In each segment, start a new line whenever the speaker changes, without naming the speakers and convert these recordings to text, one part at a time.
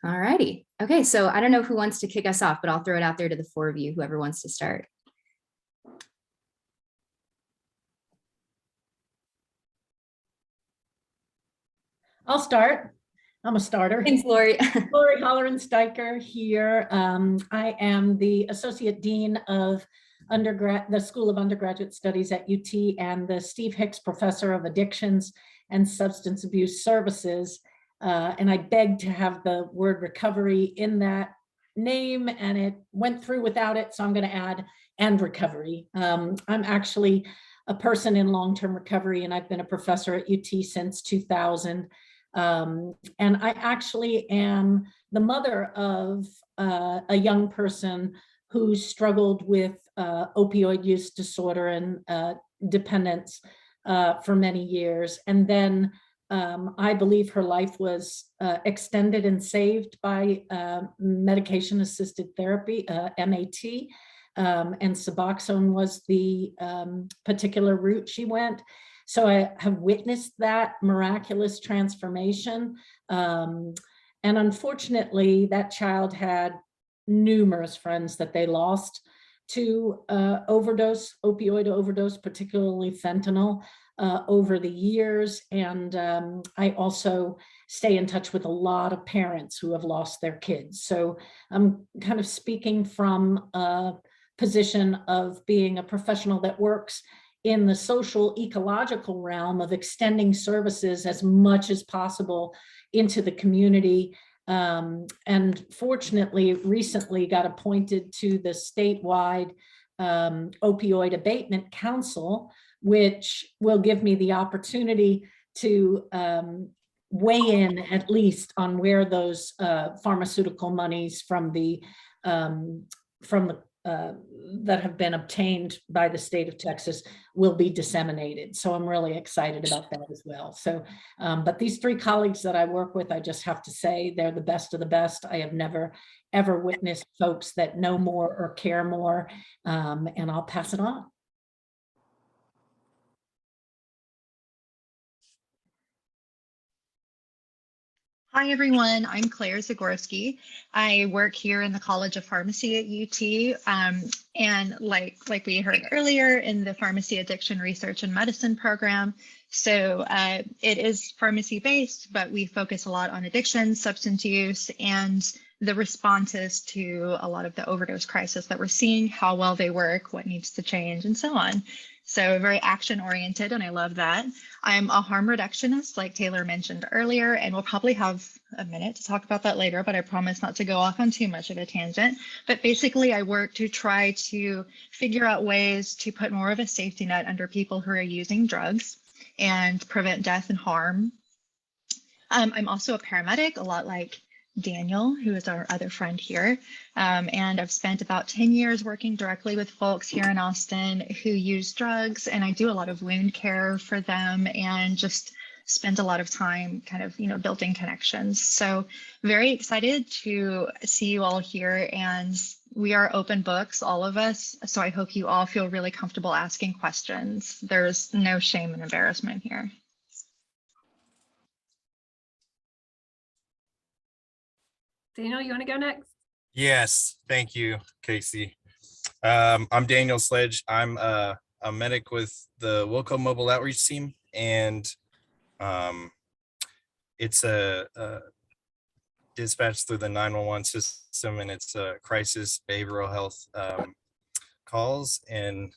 All righty. Okay, so I don't know who wants to kick us off, but I'll throw it out there to the four of you, whoever wants to start.
I'll start. I'm a starter.
Thanks, Lori.
Lori Holleran-Steiker here. I am the Associate Dean of the School of Undergraduate Studies at UT and the Steve Hicks Professor of Addictions and Substance Abuse Services. And I begged to have the word recovery in that name, and it went through without it, so I'm going to add and recovery. I'm actually a person in long-term recovery, and I've been a professor at UT since 2000. And I actually am the mother of a young person who struggled with opioid use disorder and dependence for many years. And then I believe her life was extended and saved by medication-assisted therapy, MAT, and Suboxone was the particular route she went. So I have witnessed that miraculous transformation. And unfortunately, that child had numerous friends that they lost to opioid overdose, particularly fentanyl, over the years. And I also stay in touch with a lot of parents who have lost their kids. So I'm kind of speaking from a position of being a professional that works in the social ecological realm of extending services as much as possible into the community. And fortunately, recently got appointed to the statewide Opioid Abatement Council, which will give me the opportunity to weigh in at least on where those pharmaceutical monies from the that have been obtained by the state of Texas will be disseminated. So I'm really excited about that as well. So, but these three colleagues that I work with, I just have to say they're the best of the best. I have never, ever witnessed folks that know more or care more, and I'll pass it on.
Hi, everyone. I'm Claire Zagorski. I work here in the College of Pharmacy at UT. And like we heard earlier, in the Pharmacy Addiction Research and Medicine program. So it is pharmacy based, but we focus a lot on addiction, substance use, and the responses to a lot of the overdose crisis that we're seeing, how well they work, what needs to change, and so on. So very action oriented, and I love that. I'm a harm reductionist, like Taylor mentioned earlier, and we'll probably have a minute to talk about that later, but I promise not to go off on too much of a tangent. But basically, I work to try to figure out ways to put more of a safety net under people who are using drugs and prevent death and harm. I'm also a paramedic, a lot like Daniel, who is our other friend here. And I've spent about 10 years working directly with folks here in Austin who use drugs, and I do a lot of wound care for them and just spend a lot of time kind of, building connections. So very excited to see you all here, and we are open books, all of us. So I hope you all feel really comfortable asking questions. There's no shame and embarrassment here.
Daniel, you want to go next?
Yes, thank you, Casey. I'm Daniel Sledge. I'm a medic with the Wilco Mobile Outreach Team, and it's a dispatch through the 911 system, and it's a crisis behavioral health calls. And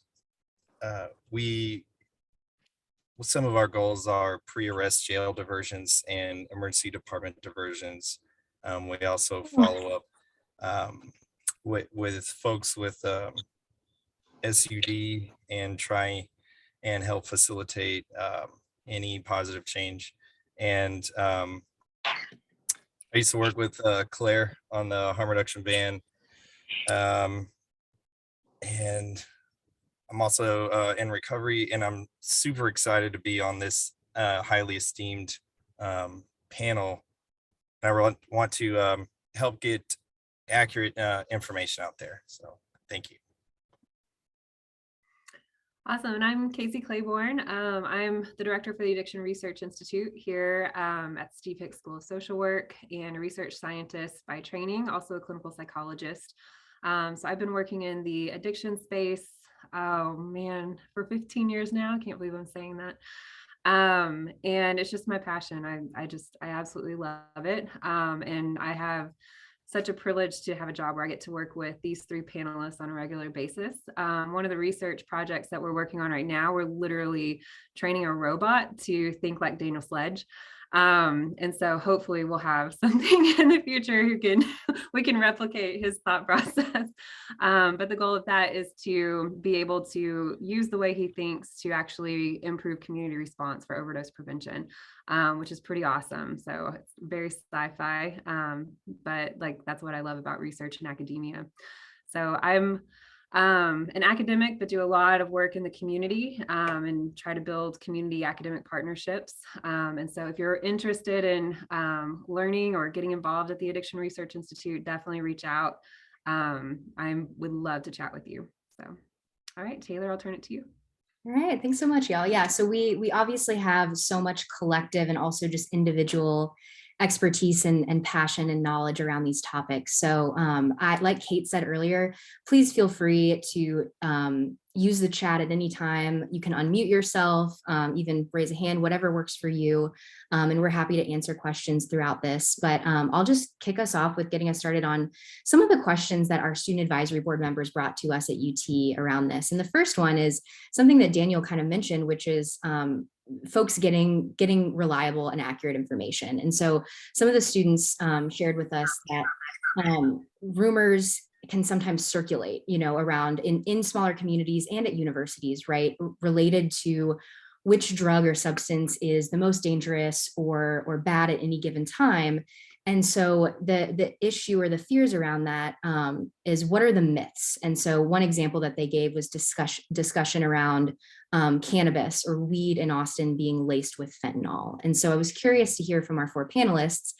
some of our goals are pre-arrest jail diversions and emergency department diversions. We also follow up with folks with SUD and try and help facilitate any positive change. And I used to work with Claire on the harm reduction ban. And I'm also in recovery, and I'm super excited to be on this highly esteemed panel. I want to help get accurate information out there. So thank you.
Awesome. And I'm Caseylaiborne. I'm the director for the Addiction Research Institute here at Steve Hicks School of Social Work, and a research scientist by training, also a clinical psychologist. So I've been working in the addiction space, oh man, for 15 years now. I can't believe I'm saying that. And it's just my passion. I absolutely love it. And I have such a privilege to have a job where I get to work with these three panelists on a regular basis. One of the research projects that we're working on right now, we're literally training a robot to think like Daniel Sledge. And so hopefully we'll have something in the future we can replicate his thought process. But the goal of that is to be able to use the way he thinks to actually improve community response for overdose prevention, which is pretty awesome. So it's very sci-fi, but like that's what I love about research and academia. So I'm an academic, but do a lot of work in the community and try to build community academic partnerships. And so if you're interested in learning or getting involved at the Addiction Research Institute, definitely reach out. I would love to chat with you. So, all right, Taylor, I'll turn it to you.
All right, thanks so much, y'all. Yeah, so we obviously have so much collective and also just individual expertise and passion and knowledge around these topics. So like Kate said earlier, please feel free to use the chat at any time. You can unmute yourself, even raise a hand, whatever works for you. And we're happy to answer questions throughout this. But I'll just kick us off with getting us started on some of the questions that our student advisory board members brought to us at UT around this. And the first one is something that Daniel kind of mentioned, which is folks getting reliable and accurate information. And so some of the students shared with us that rumors can sometimes circulate, around in smaller communities and at universities, right, related to which drug or substance is the most dangerous or bad at any given time. And so the issue or the fears around that is, what are the myths? And so one example that they gave was discussion around cannabis or weed in Austin being laced with fentanyl. And so I was curious to hear from our four panelists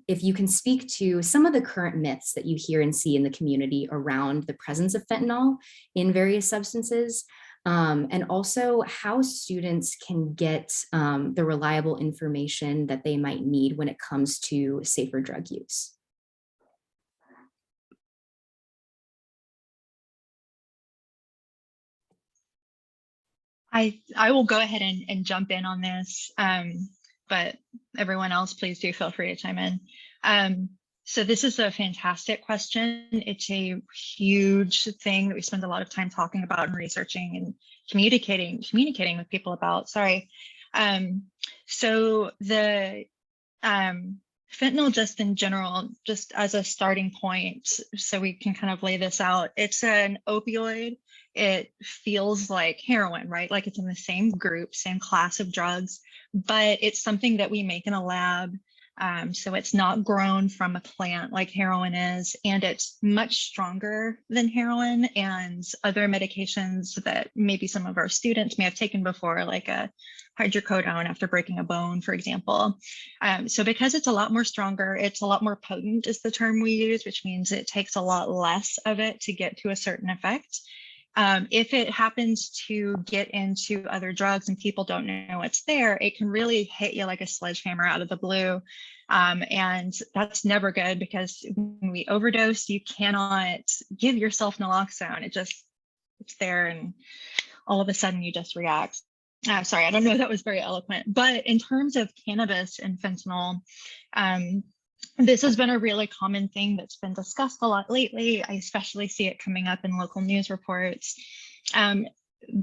if you can speak to some of the current myths that you hear and see in the community around the presence of fentanyl in various substances, and also how students can get the reliable information that they might need when it comes to safer drug use.
I will go ahead and jump in on this, but everyone else, please do feel free to chime in. So this is a fantastic question. It's a huge thing that we spend a lot of time talking about and researching and communicating with people about. Sorry. So the fentanyl, just in general, just as a starting point, so we can kind of lay this out, it's an opioid. It feels like heroin, right? Like it's in the same group, same class of drugs, but it's something that we make in a lab. So it's not grown from a plant like heroin is, and it's much stronger than heroin and other medications that maybe some of our students may have taken before, like a hydrocodone after breaking a bone, for example. So because it's a lot more stronger, it's a lot more potent is the term we use, which means it takes a lot less of it to get to a certain effect. If it happens to get into other drugs and people don't know it's there, it can really hit you like a sledgehammer out of the blue. And that's never good, because when we overdose, you cannot give yourself naloxone. It's there and all of a sudden you just react. Sorry, I don't know if that was very eloquent, but in terms of cannabis and fentanyl, this has been a really common thing that's been discussed a lot lately. I especially see it coming up in local news reports.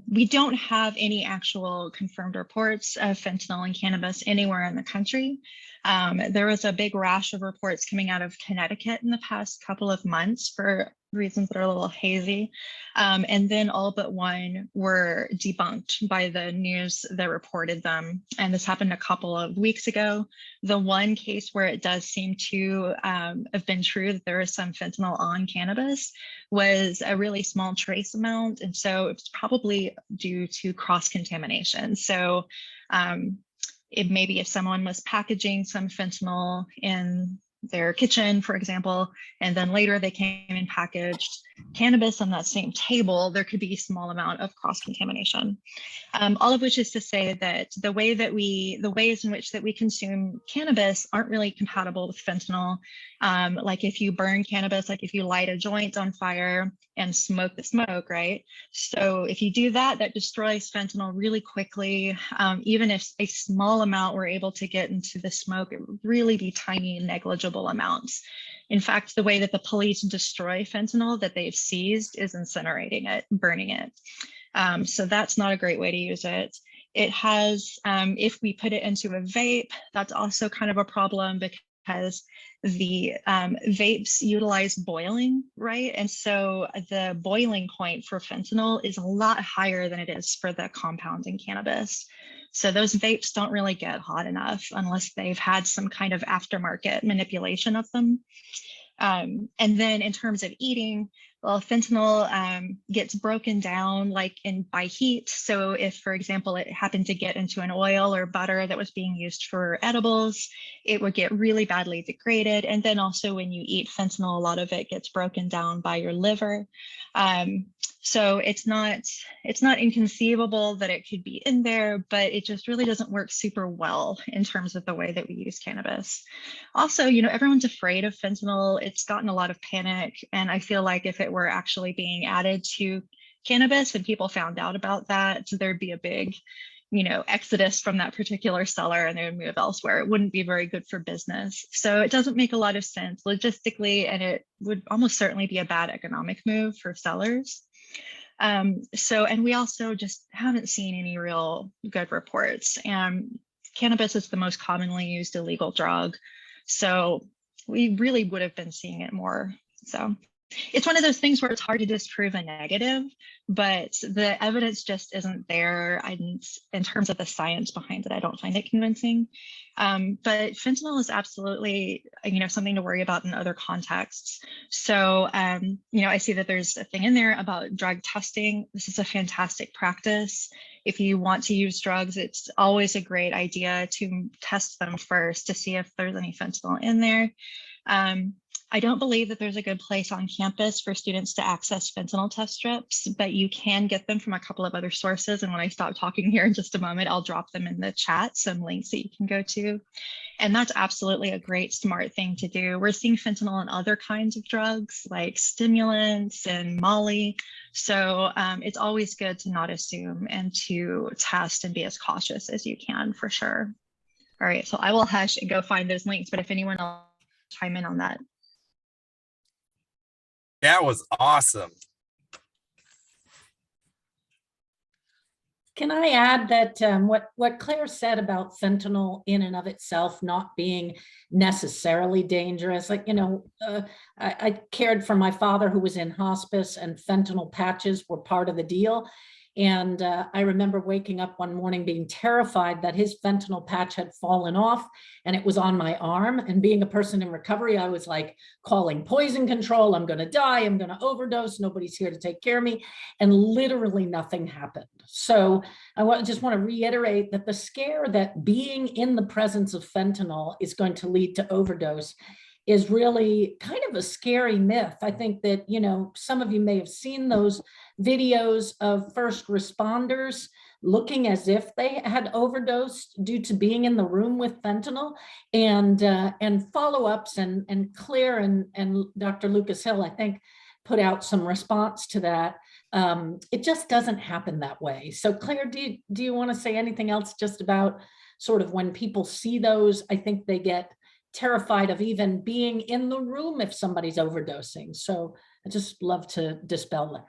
We don't have any actual confirmed reports of fentanyl and cannabis anywhere in the country. There was a big rash of reports coming out of Connecticut in the past couple of months for reasons that are a little hazy. And then all but one were debunked by the news that reported them. And this happened a couple of weeks ago. The one case where it does seem to have been true that there is some fentanyl on cannabis was a really small trace amount. And so it's probably due to cross-contamination. So it maybe if someone was packaging some fentanyl in their kitchen, for example, and then later they came and packaged cannabis on that same table, there could be a small amount of cross-contamination. All of which is to say that the ways in which that we consume cannabis aren't really compatible with fentanyl. Like if you burn cannabis, like if you light a joint on fire and smoke the smoke, right? So if you do that, that destroys fentanyl really quickly. Even if a small amount were able to get into the smoke, it would really be tiny, negligible amounts. In fact, the way that the police destroy fentanyl that they've seized is incinerating it, burning it. So that's not a great way to use it. It has, if we put it into a vape, that's also kind of a problem because the vapes utilize boiling, right? And so the boiling point for fentanyl is a lot higher than it is for the compounds in cannabis. So those vapes don't really get hot enough unless they've had some kind of aftermarket manipulation of them. And then in terms of eating, well, fentanyl gets broken down by heat. So if, for example, it happened to get into an oil or butter that was being used for edibles, it would get really badly degraded. And then also when you eat fentanyl, a lot of it gets broken down by your liver. So it's not inconceivable that it could be in there, but it just really doesn't work super well in terms of the way that we use cannabis. Also, everyone's afraid of fentanyl. It's gotten a lot of panic. And I feel like if it were actually being added to cannabis and people found out about that, there'd be a big, exodus from that particular seller and they would move elsewhere. It wouldn't be very good for business. So it doesn't make a lot of sense logistically, and it would almost certainly be a bad economic move for sellers. And we also just haven't seen any real good reports. Cannabis is the most commonly used illegal drug. So we really would have been seeing it more. So it's one of those things where it's hard to disprove a negative, but the evidence just isn't there. In terms of the science behind it, I don't find it convincing. But fentanyl is absolutely, something to worry about in other contexts. So, I see that there's a thing in there about drug testing. This is a fantastic practice. If you want to use drugs, it's always a great idea to test them first to see if there's any fentanyl in there. I don't believe that there's a good place on campus for students to access fentanyl test strips, but you can get them from a couple of other sources. And when I stop talking here in just a moment, I'll drop them in the chat, some links that you can go to. And that's absolutely a great, smart thing to do. We're seeing fentanyl in other kinds of drugs like stimulants and Molly. So it's always good to not assume and to test and be as cautious as you can, for sure. All right, so I will hush and go find those links, but if anyone else chime in on that.
That was awesome.
Can I add that what Claire said about fentanyl in and of itself not being necessarily dangerous, I cared for my father who was in hospice, and fentanyl patches were part of the deal. And I remember waking up one morning being terrified that his fentanyl patch had fallen off and it was on my arm. And being a person in recovery, I was like calling poison control. I'm going to die. I'm going to overdose. Nobody's here to take care of me. And literally nothing happened. So I just want to reiterate that the scare that being in the presence of fentanyl is going to lead to overdose is really kind of a scary myth. I think that, some of you may have seen those videos of first responders looking as if they had overdosed due to being in the room with fentanyl, and follow-ups, and Claire and Dr. Lucas Hill, I think, put out some response to that. It just doesn't happen that way. So Claire, do you want to say anything else just about sort of when people see those? I think they get terrified of even being in the room if somebody's overdosing. So I just love to dispel that.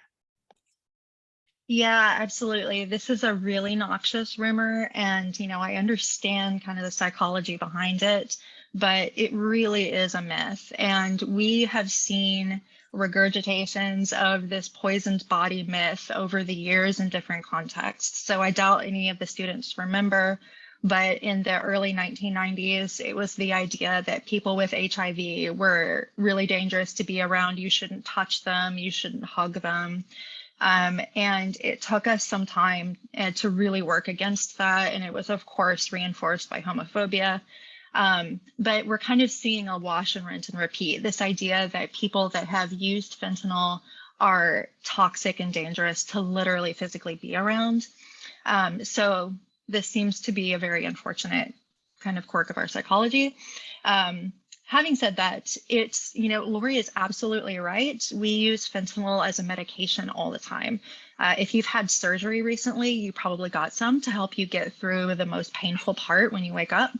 Yeah, absolutely. This is a really noxious rumor, and I understand kind of the psychology behind it, but it really is a myth. And we have seen regurgitations of this poisoned body myth over the years in different contexts. So I doubt any of the students remember, but in the early 1990s, it was the idea that people with HIV were really dangerous to be around. You shouldn't touch them, you shouldn't hug them. And it took us some time to really work against that. And it was, of course, reinforced by homophobia. But we're kind of seeing a wash and rinse and repeat, this idea that people that have used fentanyl are toxic and dangerous to literally physically be around. So this seems to be a very unfortunate kind of quirk of our psychology. Having said that, it's, Lori is absolutely right. We use fentanyl as a medication all the time. If you've had surgery recently, you probably got some to help you get through the most painful part when you wake up.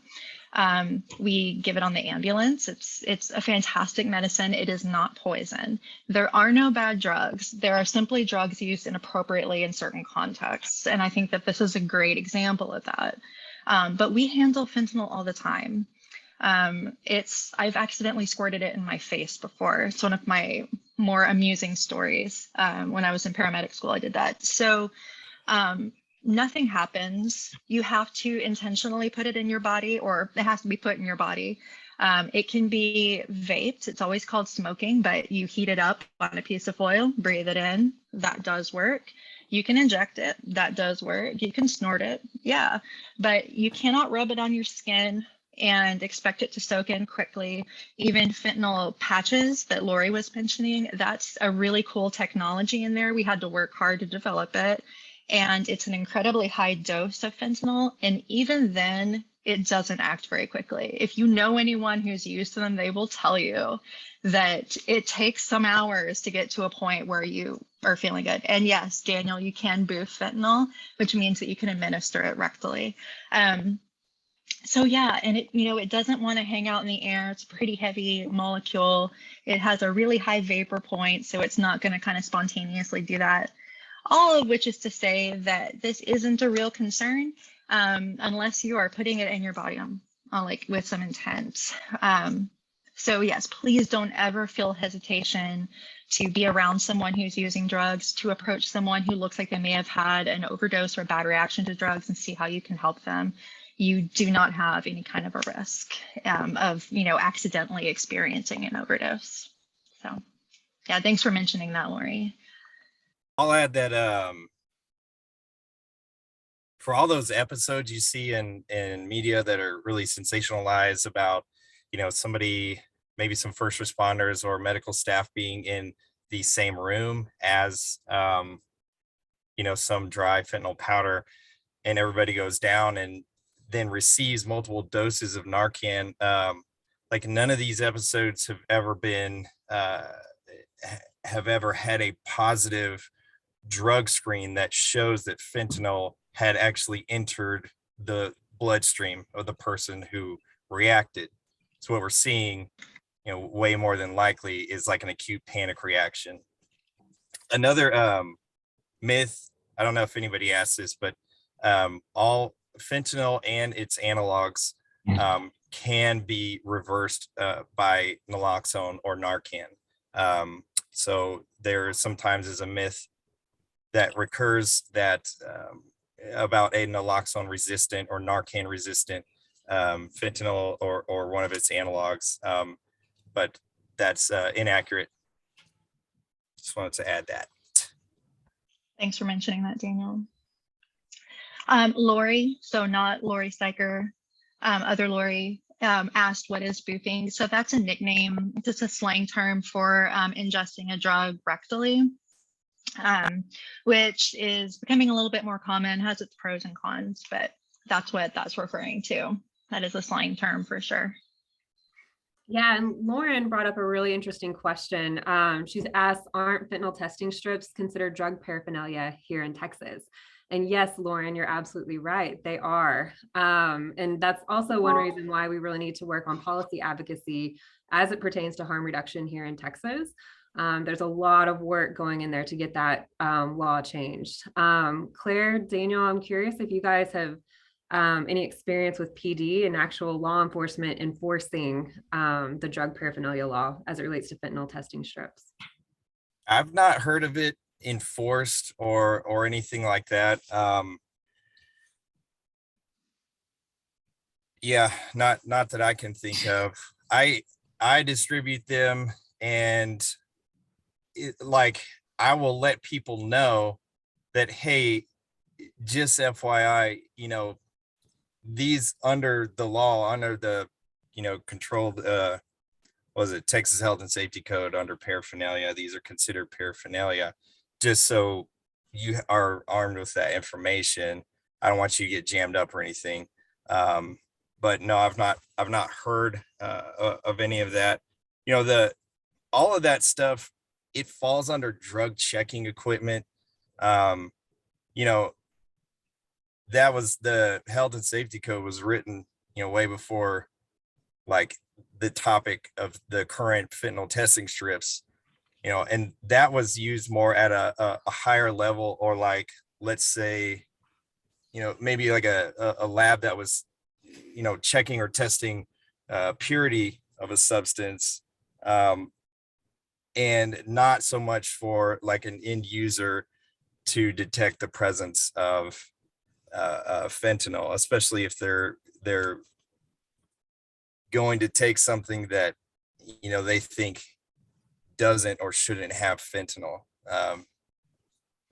We give it on the ambulance. It's a fantastic medicine. It is not poison. There are no bad drugs. There are simply drugs used inappropriately in certain contexts. And I think that this is a great example of that. But we handle fentanyl all the time. I've accidentally squirted it in my face before. It's one of my more amusing stories. When I was in paramedic school, I did that. So nothing happens. You have to intentionally put it in your body, or it has to be put in your body. It can be vaped. It's always called smoking, but you heat it up on a piece of foil, breathe it in. That does work. You can inject it. That does work. You can snort it. Yeah, but you cannot rub it on your skin and expect it to soak in quickly. Even fentanyl patches that Lori was mentioning, that's a really cool technology in there. We had to work hard to develop it. And it's an incredibly high dose of fentanyl. And even then, it doesn't act very quickly. If you know anyone who's used them, they will tell you that it takes some hours to get to a point where you are feeling good. And yes, Daniel, you can boost fentanyl, which means that you can administer it rectally. So yeah, and it doesn't want to hang out in the air. It's a pretty heavy molecule. It has a really high vapor point, so it's not going to kind of spontaneously do that. All of which is to say that this isn't a real concern unless you are putting it in your body on like with some intent. So yes, please don't ever feel hesitation to be around someone who's using drugs, to approach someone who looks like they may have had an overdose or a bad reaction to drugs and see how you can help them. You do not have any kind of a risk of, accidentally experiencing an overdose. So yeah, thanks for mentioning that, Lori.
I'll add that for all those episodes you see in media that are really sensationalized about, somebody, maybe some first responders or medical staff being in the same room as, some dry fentanyl powder, and everybody goes down and then receives multiple doses of Narcan. Like none of these episodes have ever been, have ever had a positive drug screen that shows that fentanyl had actually entered the bloodstream of the person who reacted. So what we're seeing, way more than likely is like an acute panic reaction. Another myth, I don't know if anybody asked this, but all fentanyl and its analogs can be reversed by naloxone or Narcan. So there sometimes is a myth that recurs that about a naloxone resistant or Narcan resistant fentanyl or one of its analogs, but that's inaccurate. Just wanted to add that.
Thanks for mentioning that, Daniel. Lori, so not Lori Steiker, other Lori, asked what is boofing. So that's a nickname, just a slang term for ingesting a drug rectally, which is becoming a little bit more common, has its pros and cons, but that's what that's referring to. That is a slang term for sure.
Yeah, and Lauren brought up a really interesting question. She's asked, aren't fentanyl testing strips considered drug paraphernalia here in Texas? And yes, Lauren, you're absolutely right. They are. And that's also one reason why we really need to work on policy advocacy as it pertains to harm reduction here in Texas. There's a lot of work going in there to get that law changed. Claire, Daniel, I'm curious if you guys have any experience with PD and actual law enforcement enforcing the drug paraphernalia law as it relates to fentanyl testing strips.
I've not heard of it enforced or anything like that. Yeah, not that I can think of. I distribute them, and I will let people know that, hey, just FYI, these under the law, under the controlled was it Texas Health and Safety Code under paraphernalia. These are considered paraphernalia, just so you are armed with that information. I don't want you to get jammed up or anything. But no, I've not heard of any of that. You know, all of that stuff, it falls under drug checking equipment. You know, that was the health and safety code was written, you know, way before like the topic of the current fentanyl testing strips, you know, and that was used more at a higher level, or like, let's say, you know, maybe like a lab that was, you know, checking or testing purity of a substance, and not so much for like an end user to detect the presence of fentanyl, especially if they're going to take something that, you know, they think doesn't or shouldn't have fentanyl.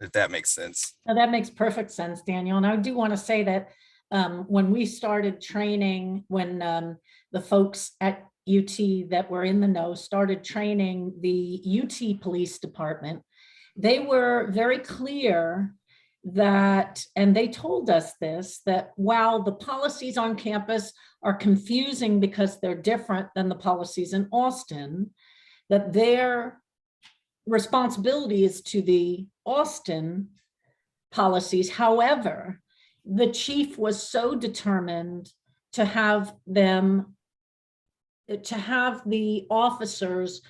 If that makes sense.
Now, that makes perfect sense, Daniel. And I do want to say that when we started training, when the folks at UT that were in the know started training the UT Police Department, they were very clear that, and they told us this, that while the policies on campus are confusing because they're different than the policies in Austin, that their responsibility is to the Austin policies. However, the chief was so determined to have the officers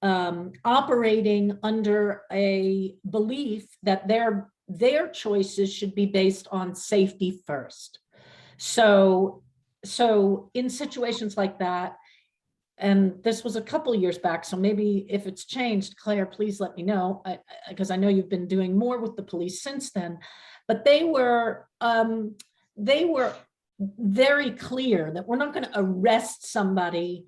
operating under a belief that their choices should be based on safety first. So in situations like that, and this was a couple of years back, so maybe if it's changed, Claire, please let me know, because I know you've been doing more with the police since then. But they were very clear that we're not going to arrest somebody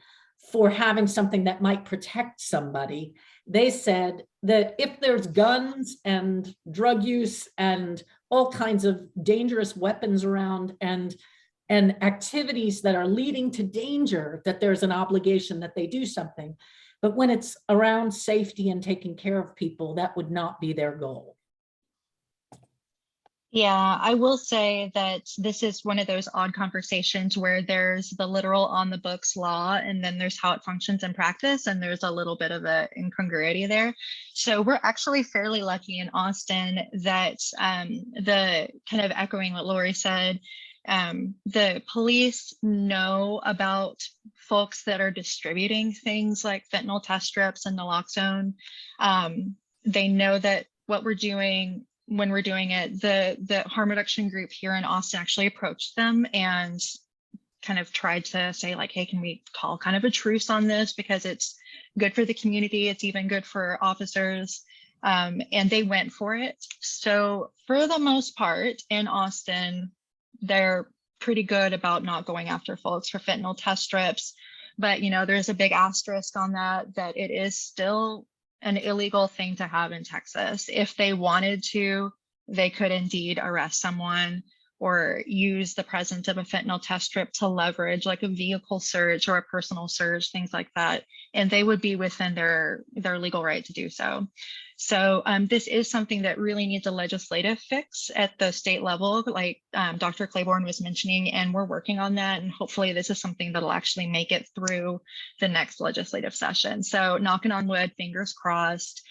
for having something that might protect somebody. They said that if there's guns and drug use and all kinds of dangerous weapons around and activities that are leading to danger, that there's an obligation that they do something. But when it's around safety and taking care of people, that would not be their goal.
Yeah, I will say that this is one of those odd conversations where there's the literal on the books law, and then there's how it functions in practice, and there's a little bit of an incongruity there. So we're actually fairly lucky in Austin that the kind of echoing what Lori said, the police know about folks that are distributing things like fentanyl test strips and naloxone. They know that what we're doing when we're doing it, the harm reduction group here in Austin actually approached them and kind of tried to say like, hey, can we call kind of a truce on this, because it's good for the community, it's even good for officers, and they went for it. So for the most part in Austin, they're pretty good about not going after folks for fentanyl test strips. But, you know, there's a big asterisk on that it is still an illegal thing to have in Texas. If they wanted to, they could indeed arrest someone or use the presence of a fentanyl test strip to leverage like a vehicle search or a personal search, things like that. And they would be within their legal right to do so. So this is something that really needs a legislative fix at the state level, like Dr. Claiborne was mentioning, and we're working on that. And hopefully this is something that'll actually make it through the next legislative session. So knocking on wood, fingers crossed.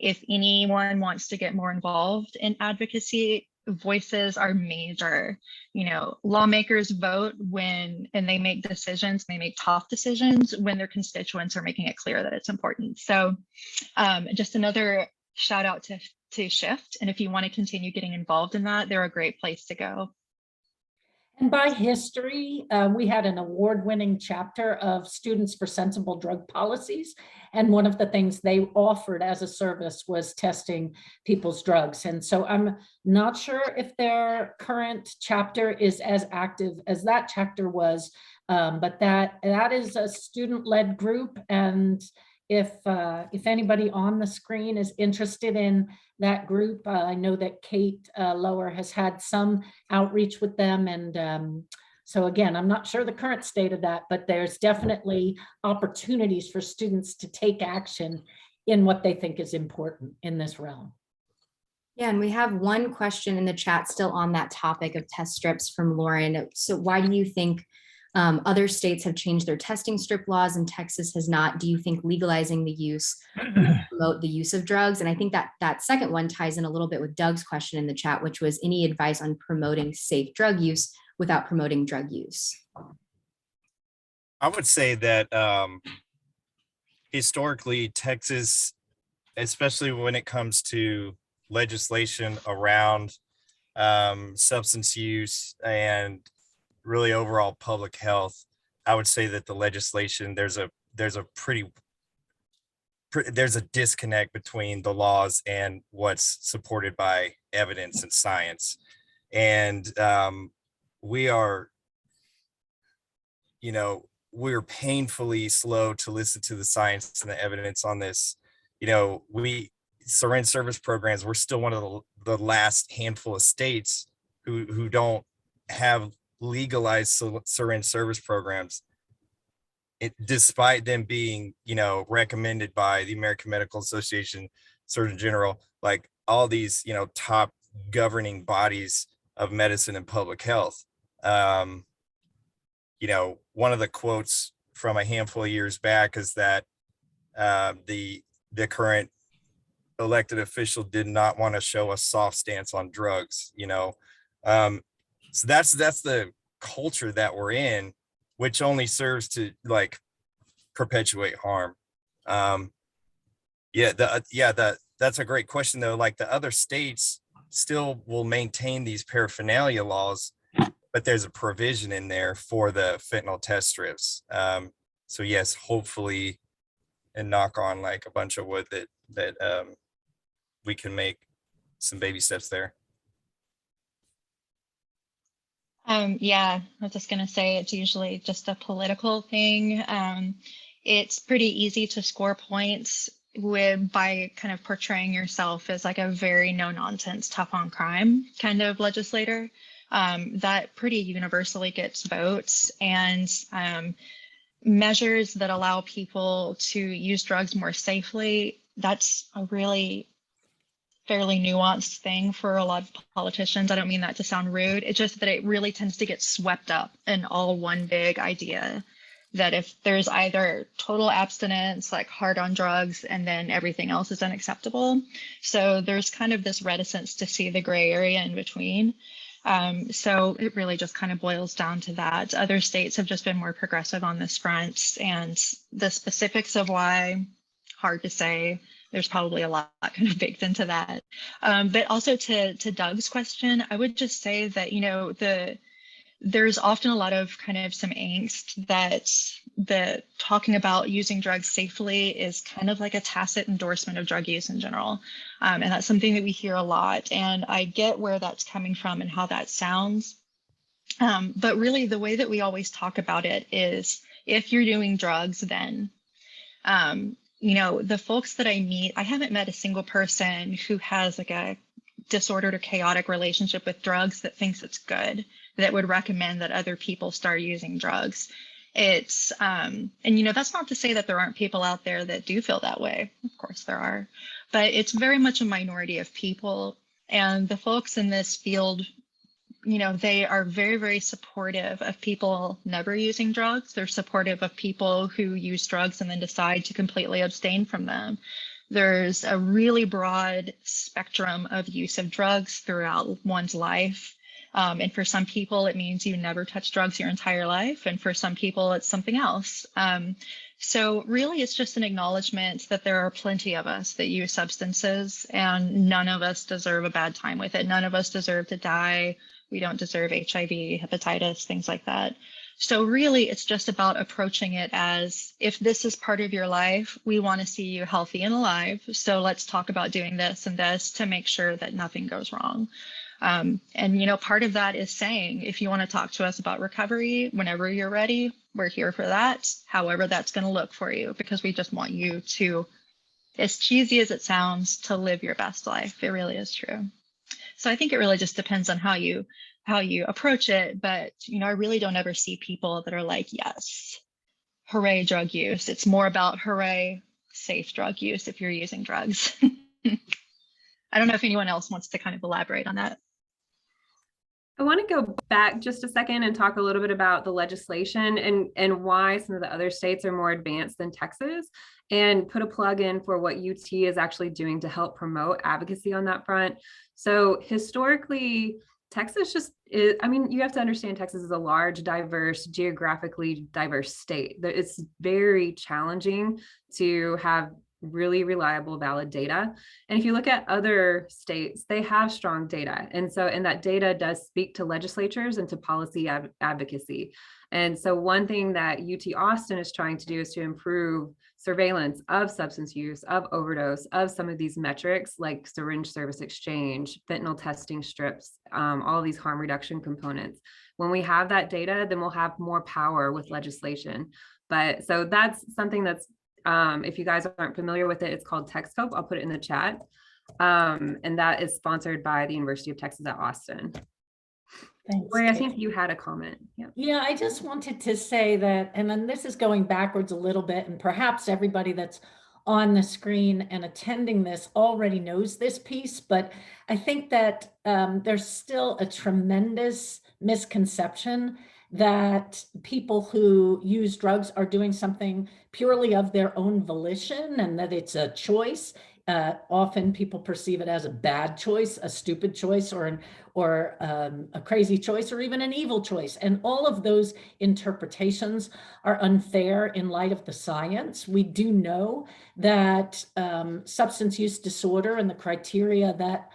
If anyone wants to get more involved in advocacy, voices are major. You know, lawmakers vote and they make decisions, they make tough decisions when their constituents are making it clear that it's important. So just another shout out to Shift. And if you want to continue getting involved in that, they're a great place to go.
And by history, we had an award-winning chapter of Students for Sensible Drug Policies. And one of the things they offered as a service was testing people's drugs. And so I'm not sure if their current chapter is as active as that chapter was, but that is a student-led group. And if anybody on the screen is interested in that group, I know that Kate Lower has had some outreach with them, and So again, I'm not sure the current state of that, but there's definitely opportunities for students to take action in what they think is important in this realm.
Yeah, and we have one question in the chat still on that topic of test strips from Lauren. So why do you think other states have changed their testing strip laws and Texas has not? Do you think legalizing the use will promote the use of drugs? And I think that that second one ties in a little bit with Doug's question in the chat, which was any advice on promoting safe drug use without promoting drug use?
I would say that historically, Texas, especially when it comes to legislation around substance use and really overall public health, I would say that the legislation, there's a disconnect between the laws and what's supported by evidence and science. And we are, we're painfully slow to listen to the science and the evidence on this. Syringe service programs, we're still one of the last handful of states who don't have legalized syringe service programs, despite them being, recommended by the American Medical Association, Surgeon General, like all these, top governing bodies of medicine and public health. One of the quotes from a handful of years back is that the current elected official did not want to show a soft stance on drugs. So that's the culture that we're in, which only serves to like perpetuate harm. That's a great question though. Like the other states still will maintain these paraphernalia laws, but there's a provision in there for the fentanyl test strips. So yes, hopefully, and knock on like a bunch of wood that we can make some baby steps there.
Yeah, I was just going to say it's usually just a political thing. It's pretty easy to score points by kind of portraying yourself as like a very no nonsense, tough on crime kind of legislator. That pretty universally gets votes, and measures that allow people to use drugs more safely. That's a really fairly nuanced thing for a lot of politicians. I don't mean that to sound rude. It's just that it really tends to get swept up in all one big idea, that if there's either total abstinence, like hard on drugs, and then everything else is unacceptable. So there's kind of this reticence to see the gray area in between. So it really just kind of boils down to that. Other states have just been more progressive on this front, and the specifics of why, hard to say. There's probably a lot kind of baked into that. But also to Doug's question, I would just say that, there's often a lot of kind of some angst that the talking about using drugs safely is kind of like a tacit endorsement of drug use in general. And that's something that we hear a lot. And I get where that's coming from and how that sounds. But really the way that we always talk about it is, if you're doing drugs, then the folks that I meet, I haven't met a single person who has like a disordered or chaotic relationship with drugs that thinks it's good, that would recommend that other people start using drugs. It's, and that's not to say that there aren't people out there that do feel that way. Of course there are, but it's very much a minority of people. And the folks in this field, they are very, very supportive of people never using drugs. They're supportive of people who use drugs and then decide to completely abstain from them. There's a really broad spectrum of use of drugs throughout one's life. And for some people, it means you never touch drugs your entire life. And for some people, it's something else. So really, it's just an acknowledgement that there are plenty of us that use substances, and none of us deserve a bad time with it. None of us deserve to die. We don't deserve HIV, hepatitis, things like that. So really, it's just about approaching it as, if this is part of your life, we want to see you healthy and alive. So let's talk about doing this and this to make sure that nothing goes wrong. And part of that is saying, if you want to talk to us about recovery, whenever you're ready, we're here for that. However, that's going to look for you, because we just want you to, as cheesy as it sounds, to live your best life. It really is true. So I think it really just depends on how you how you approach it. But, you know, I really don't ever see people that are like, yes, hooray, drug use. It's more about hooray, safe drug use if you're using drugs. I don't know if anyone else wants to kind of elaborate on that.
I want to go back just a second and talk a little bit about the legislation and why some of the other states are more advanced than Texas, and put a plug in for what UT is actually doing to help promote advocacy on that front. So historically, Texas just is, I mean, you have to understand Texas is a large, diverse, geographically diverse state. It's very challenging to have really reliable, valid data. And if you look at other states, they have strong data. And that data does speak to legislatures and to policy advocacy. And so one thing that UT Austin is trying to do is to improve surveillance of substance use, of overdose, of some of these metrics like syringe service exchange, fentanyl testing strips, all of these harm reduction components. When we have that data, then we'll have more power with legislation. But so that's something that's, if you guys aren't familiar with it, it's called TechScope. I'll put it in the chat. And that is sponsored by the University of Texas at Austin.
Thanks,
Lori, I
Kate.
think you had a comment.
Yeah, I just wanted to say that, and then this is going backwards a little bit, and perhaps everybody that's on the screen and attending this already knows this piece, but I think that there's still a tremendous misconception that people who use drugs are doing something purely of their own volition and that it's a choice. Often people perceive it as a bad choice, a stupid choice, or a crazy choice, or even an evil choice. And all of those interpretations are unfair in light of the science. We do know that substance use disorder and the criteria that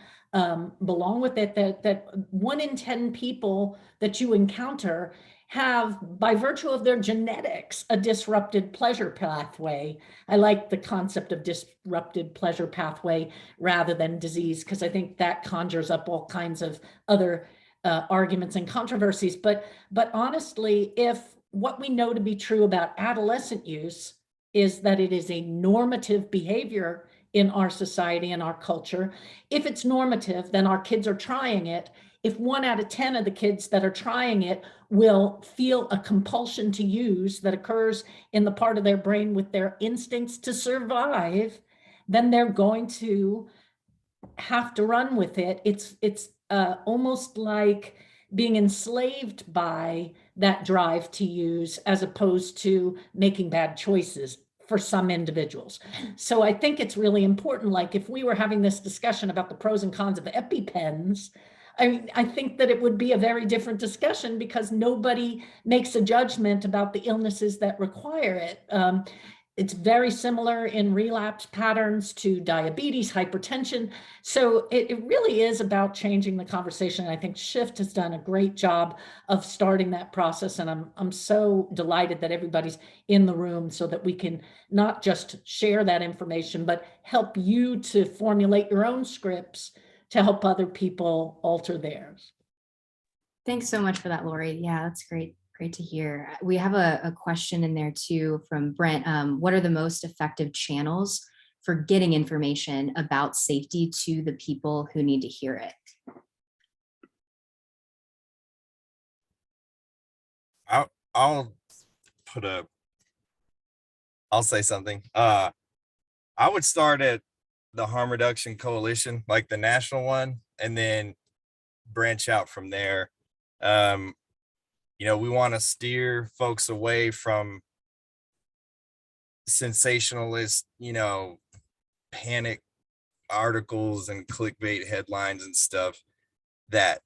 belong with it, that 1 in 10 people that you encounter have, by virtue of their genetics, a disrupted pleasure pathway. I like the concept of disrupted pleasure pathway rather than disease, because I think that conjures up all kinds of other arguments and controversies. But honestly, if what we know to be true about adolescent use is that it is a normative behavior in our society and our culture, if it's normative, then our kids are trying it. If 1 out of 10 of the kids that are trying it will feel a compulsion to use that occurs in the part of their brain with their instincts to survive, then they're going to have to run with it. It's almost like being enslaved by that drive to use, as opposed to making bad choices for some individuals. So I think it's really important, like if we were having this discussion about the pros and cons of EpiPens, I think that it would be a very different discussion, because nobody makes a judgment about the illnesses that require it. It's very similar in relapse patterns to diabetes, hypertension. So it really is about changing the conversation. I think Shift has done a great job of starting that process. And I'm so delighted that everybody's in the room so that we can not just share that information, but help you to formulate your own scripts to help other people alter theirs.
Thanks so much for that, Lori. Yeah, that's great. Great to hear. We have a question in there too from Brent. What are the most effective channels for getting information about safety to the people who need to hear it?
I'll say something. I would start at the Harm Reduction Coalition, like the national one, and then branch out from there. We want to steer folks away from sensationalist, panic articles and clickbait headlines and stuff that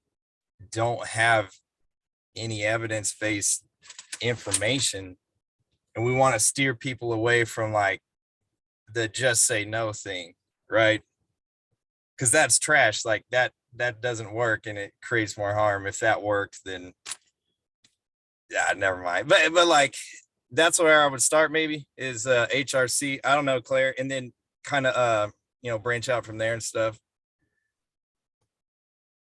don't have any evidence-based information. And we want to steer people away from like the just say no thing, right? Because that's trash. Like that doesn't work, and it creates more harm. If that worked, then yeah, never mind. But like that's where I would start, maybe, is HRC. I don't know, Claire, and then kind of branch out from there and stuff.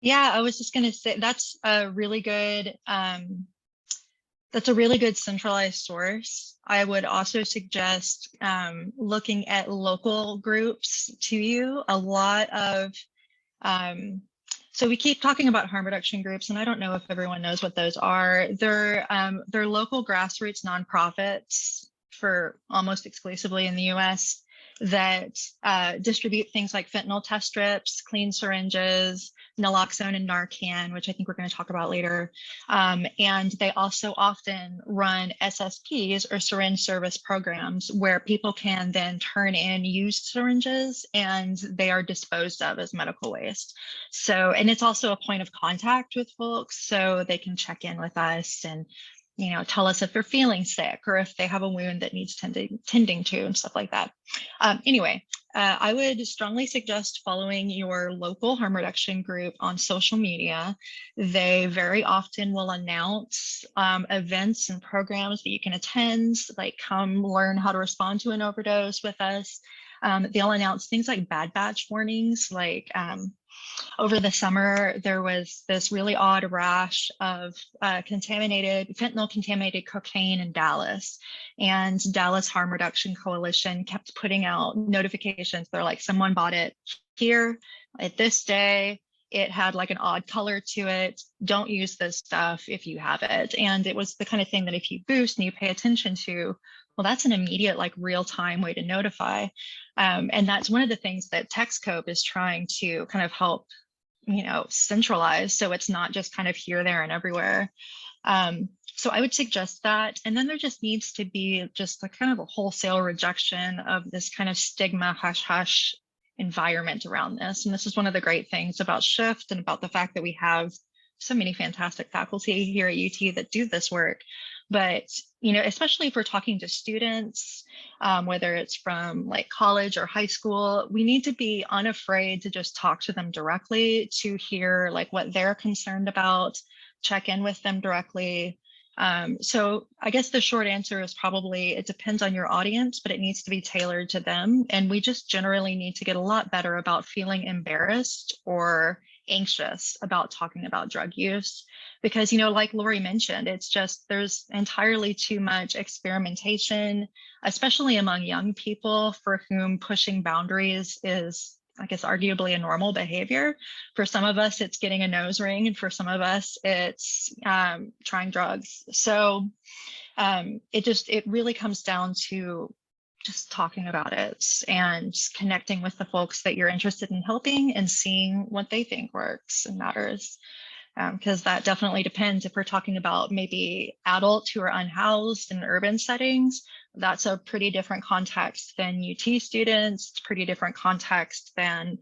Yeah, I was just going to say that's a really good centralized source. I would also suggest looking at local groups to you. A lot of So we keep talking about harm reduction groups, and I don't know if everyone knows what those are. They're local grassroots nonprofits for almost exclusively in the US that distribute things like fentanyl test strips, clean syringes, naloxone and Narcan, which I think we're going to talk about later. And they also often run SSPs or syringe service programs where people can then turn in used syringes and they are disposed of as medical waste. So, and it's also a point of contact with folks, so they can check in with us and, you know, tell us if they're feeling sick or if they have a wound that needs tending to and stuff like that. Anyway, I would strongly suggest following your local harm reduction group on social media. They very often will announce events and programs that you can attend, like come learn how to respond to an overdose with us. They'll announce things like bad batch warnings, like over the summer, there was this really odd rash of fentanyl contaminated cocaine in Dallas. And Dallas Harm Reduction Coalition kept putting out notifications. They're like, someone bought it here at this day. It had like an odd color to it. Don't use this stuff if you have it. And it was the kind of thing that if you boost and you pay attention to, well, that's an immediate, like real-time way to notify. And that's one of the things that TextCope is trying to kind of help, you know, centralize. So it's not just kind of here, there, and everywhere. So I would suggest that. And then there just needs to be just a kind of a wholesale rejection of this kind of stigma, hush, hush environment around this. And this is one of the great things about Shift and about the fact that we have so many fantastic faculty here at UT that do this work. But, you know, especially if we're talking to students, whether it's from like college or high school, we need to be unafraid to just talk to them directly, to hear like what they're concerned about, check in with them directly. So I guess the short answer is probably it depends on your audience, but it needs to be tailored to them. And we just generally need to get a lot better about feeling embarrassed or anxious about talking about drug use, because, you know, like Lori mentioned, it's just there's entirely too much experimentation, especially among young people for whom pushing boundaries is, I guess, arguably a normal behavior. For some of us, it's getting a nose ring, and for some of us, it's trying drugs. So it really comes down to just talking about it and connecting with the folks that you're interested in helping and seeing what they think works and matters. Because that definitely depends. If we're talking about maybe adults who are unhoused in urban settings, that's a pretty different context than UT students. It's pretty different context than,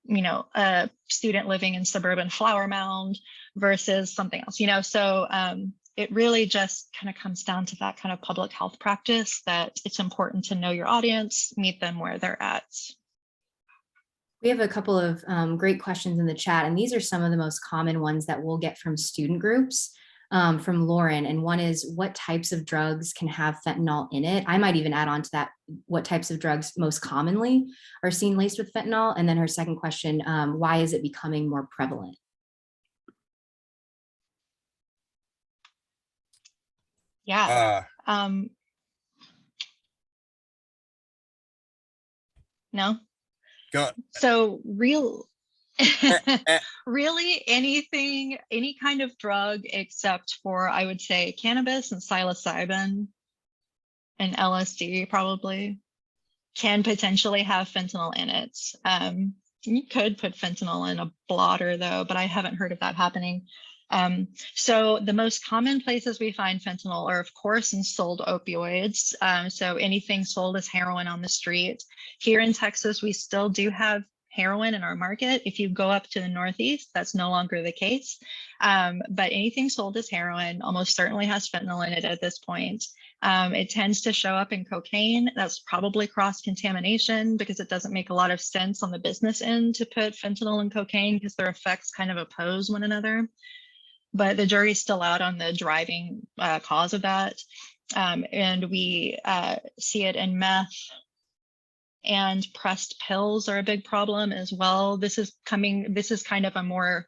you know, a student living in suburban Flower Mound versus something else, you know. So it really just kind of comes down to that kind of public health practice, that it's important to know your audience, meet them where they're at.
We have a couple of great questions in the chat, and these are some of the most common ones that we'll get from student groups, from Lauren. And one is, what types of drugs can have fentanyl in it? I might even add on to that, what types of drugs most commonly are seen laced with fentanyl? And then her second question, why is it becoming more prevalent?
Yeah. No.
Go.
So really anything, any kind of drug except for, I would say, cannabis and psilocybin and LSD probably can potentially have fentanyl in it. You could put fentanyl in a blotter though, but I haven't heard of that happening. So the most common places we find fentanyl are, of course, in sold opioids. So anything sold as heroin on the street. Here in Texas, we still do have heroin in our market. If you go up to the Northeast, that's no longer the case. But anything sold as heroin almost certainly has fentanyl in it at this point. It tends to show up in cocaine. That's probably cross-contamination, because it doesn't make a lot of sense on the business end to put fentanyl and cocaine because their effects kind of oppose one another. But the jury's still out on the driving cause of that. And we see it in meth, and pressed pills are a big problem as well. This is kind of a more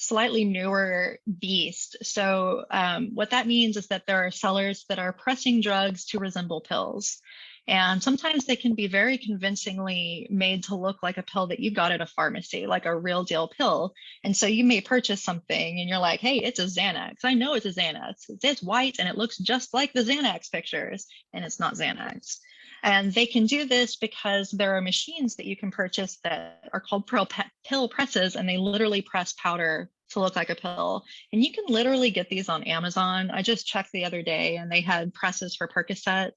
slightly newer beast. So what that means is that there are sellers that are pressing drugs to resemble pills. And sometimes they can be very convincingly made to look like a pill that you got at a pharmacy, like a real deal pill. And so you may purchase something and you're like, hey, it's a Xanax. I know it's a Xanax. It's white and it looks just like the Xanax pictures, and it's not Xanax. And they can do this because there are machines that you can purchase that are called pill presses, and they literally press powder to look like a pill. And you can literally get these on Amazon. I just checked the other day and they had presses for Percocet.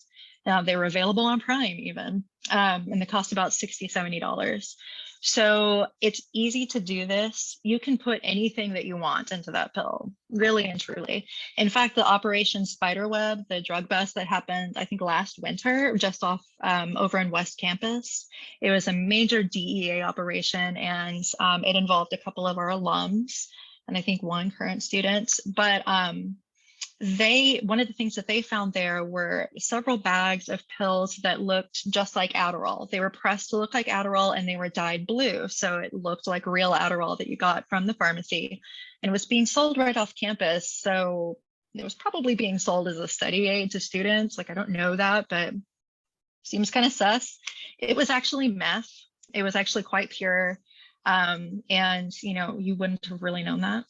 They were available on Prime even, and they cost about $60, $70. So it's easy to do this. You can put anything that you want into that pill, really and truly. In fact, the Operation Spiderweb, the drug bust that happened, I think last winter, just off over in West Campus, it was a major DEA operation, and it involved a couple of our alums and I think one current student. But one of the things that they found there were several bags of pills that looked just like Adderall. They were pressed to look like Adderall and they were dyed blue. So it looked like real Adderall that you got from the pharmacy, and it was being sold right off campus. So it was probably being sold as a study aid to students. Like, I don't know that, but seems kind of sus. It was actually meth. It was actually quite pure. And you wouldn't have really known that.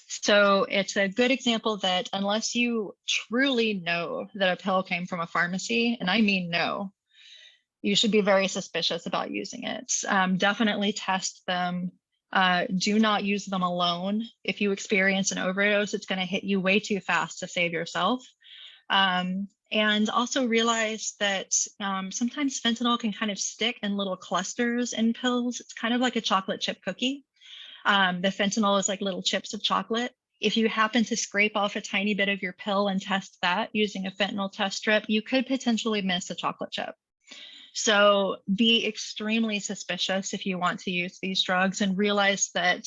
So it's a good example that unless you truly know that a pill came from a pharmacy, and I mean no, you should be very suspicious about using it. Definitely test them. Do not use them alone. If you experience an overdose, it's going to hit you way too fast to save yourself. And also realize that sometimes fentanyl can kind of stick in little clusters in pills. It's kind of like a chocolate chip cookie. The fentanyl is like little chips of chocolate. If you happen to scrape off a tiny bit of your pill and test that using a fentanyl test strip, you could potentially miss a chocolate chip. So be extremely suspicious if you want to use these drugs, and realize that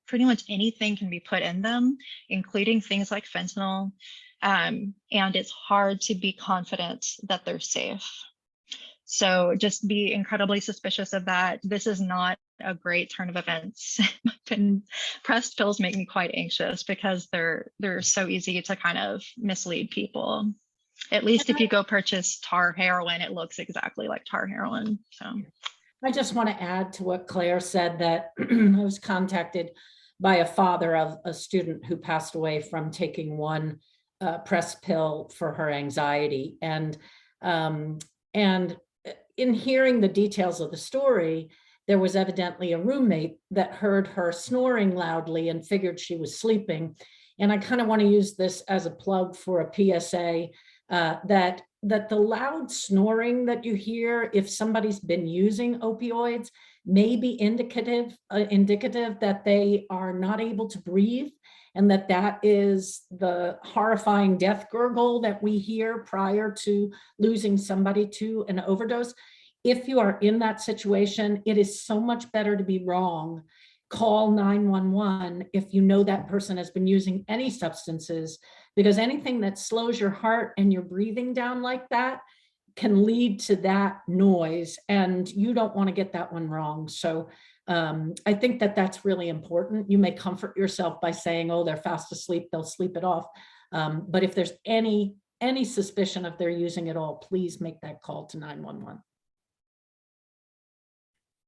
pretty much anything can be put in them, including things like fentanyl. And it's hard to be confident that they're safe. So just be incredibly suspicious of that. This is not a great turn of events. Pressed pills make me quite anxious because they're so easy to kind of mislead people. At least if you go purchase tar heroin, it looks exactly like tar heroin. So
I just want to add to what Claire said, that I was contacted by a father of a student who passed away from taking one pressed pill for her anxiety. And in hearing the details of the story, there was evidently a roommate that heard her snoring loudly and figured she was sleeping. And I kind of want to use this as a plug for a PSA that the loud snoring that you hear, if somebody's been using opioids, may be indicative that they are not able to breathe, and that is the horrifying death gurgle that we hear prior to losing somebody to an overdose. If you are in that situation, it is so much better to be wrong. Call 911 if you know that person has been using any substances, because anything that slows your heart and your breathing down like that can lead to that noise, and you don't want to get that one wrong. So I think that that's really important. You may comfort yourself by saying, oh, they're fast asleep, they'll sleep it off. But if there's any suspicion of they're using it all, please make that call to 911.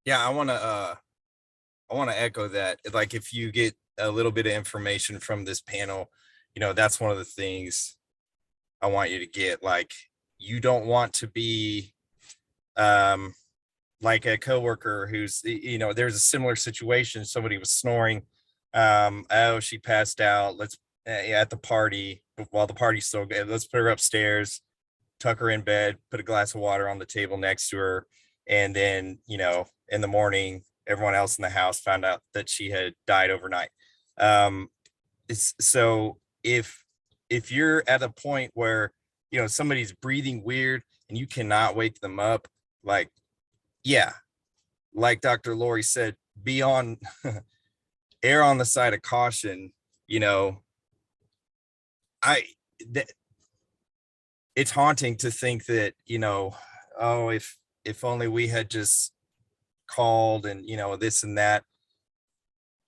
Yeah, I want to echo that. Like, if you get a little bit of information from this panel, that's one of the things I want you to get. Like, you don't want to be like a coworker who's, there's a similar situation. Somebody was snoring. Oh, she passed out. Let's at the party while the party's still good. Let's put her upstairs, tuck her in bed, put a glass of water on the table next to her. And then, in the morning, everyone else in the house found out that she had died overnight. So if you're at a point where, somebody's breathing weird and you cannot wake them up, like Dr. Lori said, be on err on the side of caution. It's haunting to think that, oh, if only we had just called and, this and that.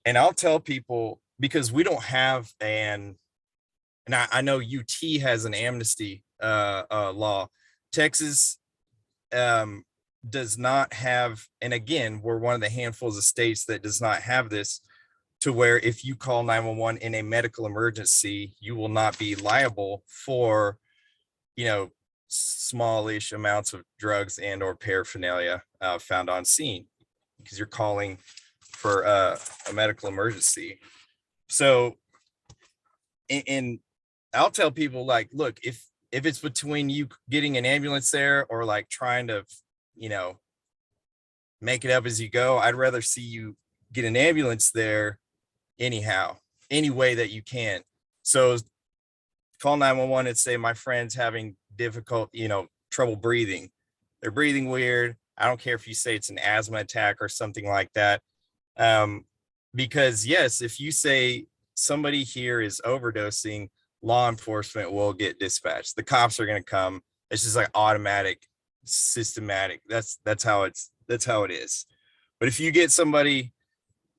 And I'll tell people, because we don't have and I know UT has an amnesty law. Texas does not have, and again, we're one of the handfuls of states that does not have this, to where if you call 911 in a medical emergency, you will not be liable for, you know, smallish amounts of drugs and or paraphernalia found on scene, because you're calling for a medical emergency. So, and I'll tell people, like, look, if it's between you getting an ambulance there or like trying to, you know, make it up as you go, I'd rather see you get an ambulance there anyhow, any way that you can. So call 911 and say, my friend's having difficult, you know, trouble breathing. They're breathing weird. I don't care if you say it's an asthma attack or something like that. Because yes, if you say somebody here is overdosing, law enforcement will get dispatched. The cops are going to come. It's just like automatic, systematic. That's how it is. But if you get somebody,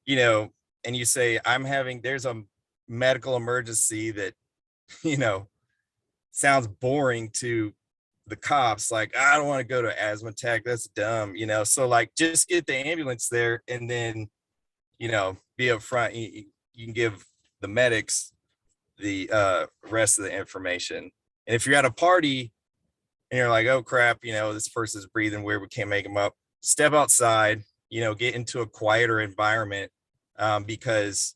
you know, and you say, there's a medical emergency that, you know, sounds boring to the cops, like, I don't want to go to asthma attack, that's dumb, you know. So like, just get the ambulance there, and then, you know, be upfront. You can give the medics the rest of the information. And if you're at a party and you're like, oh crap, you know, this person's breathing weird, we can't make them up, step outside, you know, get into a quieter environment, because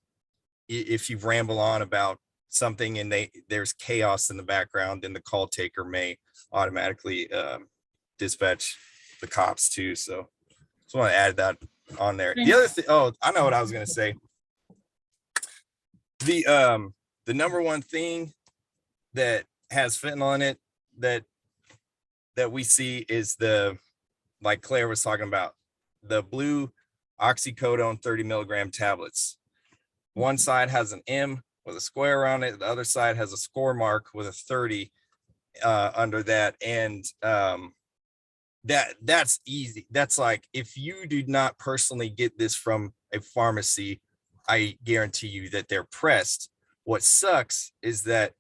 if you ramble on about something and there's chaos in the background, then the call taker may automatically dispatch the cops too. So just want to add that on there. The other thing, oh, I know what I was going to say. The number one thing that has fentanyl in it that we see is like Claire was talking about, the blue oxycodone 30 milligram tablets. One side has an M with a square around it. The other side has a score mark with a 30 under that. And that's easy. That's like, if you do not personally get this from a pharmacy, I guarantee you that they're pressed. What sucks is that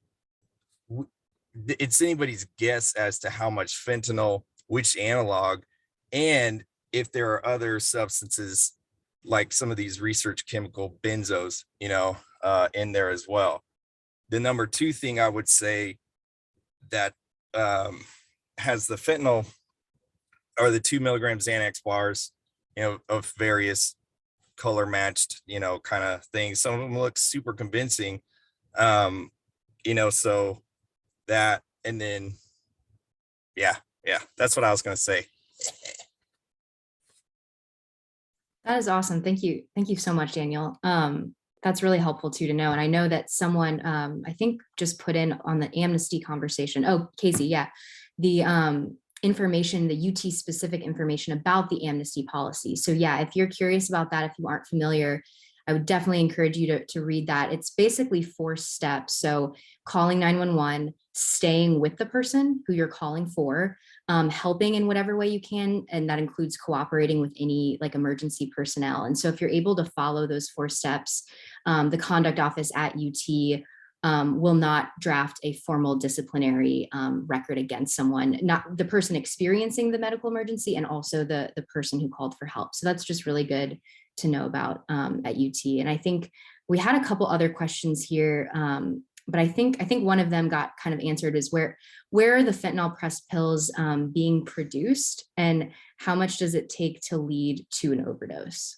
it's anybody's guess as to how much fentanyl, which analog, and if there are other substances like some of these research chemical benzos, you know, in there as well. The number two thing I would say that has the fentanyl are the 2 milligram Xanax bars, you know, of various color matched, you know, kind of things. Some of them look super convincing, you know, so that, and then, yeah, that's what I was going to say.
That is awesome. Thank you. Thank you so much, Daniel. That's really helpful too to know. And I know that someone, I think, just put in on the amnesty conversation. Oh, Casey, yeah. The information, the UT specific information about the amnesty policy. So yeah, if you're curious about that, if you aren't familiar, I would definitely encourage you to read that. It's basically 4 steps. So calling 911, staying with the person who you're calling for, helping in whatever way you can. And that includes cooperating with any like emergency personnel. And so if you're able to follow those 4 steps, the conduct office at UT will not draft a formal disciplinary record against someone, not the person experiencing the medical emergency, and also the person who called for help. So that's just really good to know about at UT. And I think we had a couple other questions here, but I think one of them got kind of answered, is where are the fentanyl pressed pills being produced, and how much does it take to lead to an overdose?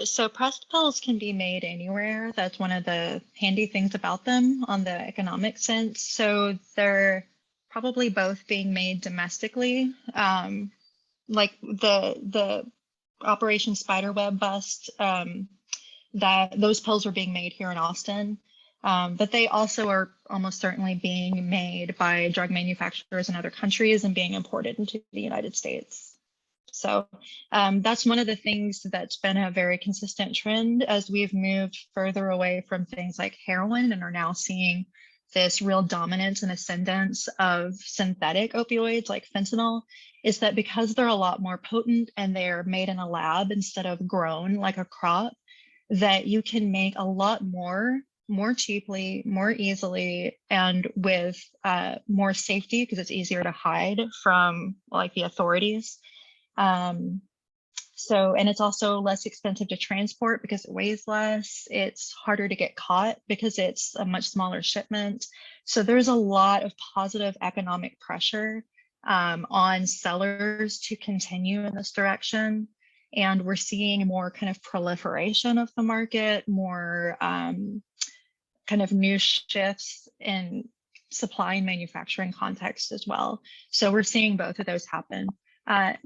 So pressed pills can be made anywhere. That's one of the handy things about them on the economic sense. So they're probably both being made domestically. Like the Operation Spiderweb bust, that those pills are being made here in Austin. But they also are almost certainly being made by drug manufacturers in other countries and being imported into the United States. So that's one of the things that's been a very consistent trend as we've moved further away from things like heroin and are now seeing this real dominance and ascendance of synthetic opioids like fentanyl is that because they're a lot more potent and they're made in a lab instead of grown like a crop, that you can make a lot more cheaply, more easily, and with more safety because it's easier to hide from like the authorities. And it's also less expensive to transport because it weighs less. It's harder to get caught because it's a much smaller shipment. So there's a lot of positive economic pressure on sellers to continue in this direction. And we're seeing more kind of proliferation of the market, more kind of new shifts in supply and manufacturing context as well. So we're seeing both of those happen.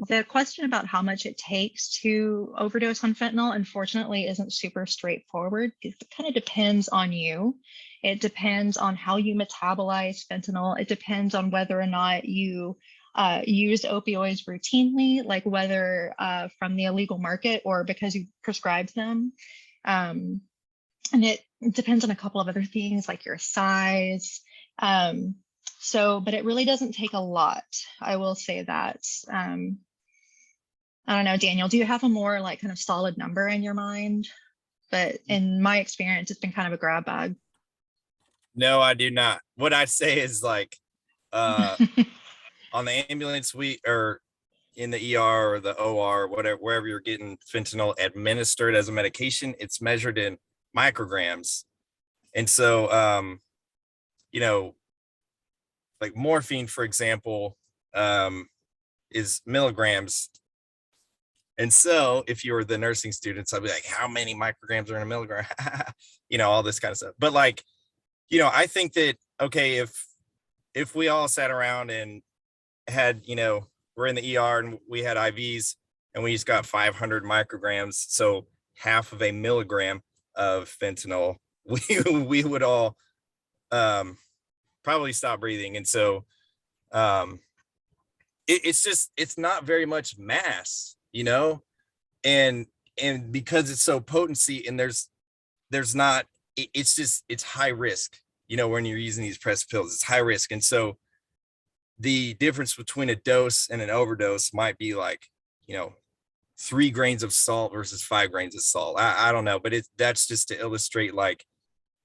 The question about how much it takes to overdose on fentanyl, unfortunately, isn't super straightforward. It kind of depends on you. It depends on how you metabolize fentanyl. It depends on whether or not you use opioids routinely, like whether from the illegal market or because you prescribed them. And it depends on a couple of other things like your size. But it really doesn't take a lot. I will say that. I don't know, Daniel, do you have a more like kind of solid number in your mind? But in my experience, it's been kind of a grab bag.
No, I do not. What I'd say is like on the ambulance suite or in the ER or the OR, whatever, wherever you're getting fentanyl administered as a medication, it's measured in micrograms. And so, like morphine, for example, is milligrams. And so if you were the nursing students, I'd be like, how many micrograms are in a milligram? All this kind of stuff. But like, I think that, okay, if we all sat around and had, we're in the ER and we had IVs and we just got 500 micrograms, so half of a milligram of fentanyl, we would all probably stop breathing. And so it's not very much mass, and because it's so potency and there's not, it's high risk, when you're using these pressed pills, it's high risk. And so the difference between a dose and an overdose might be like, 3 grains of salt versus 5 grains of salt. I don't know, but that's just to illustrate, like,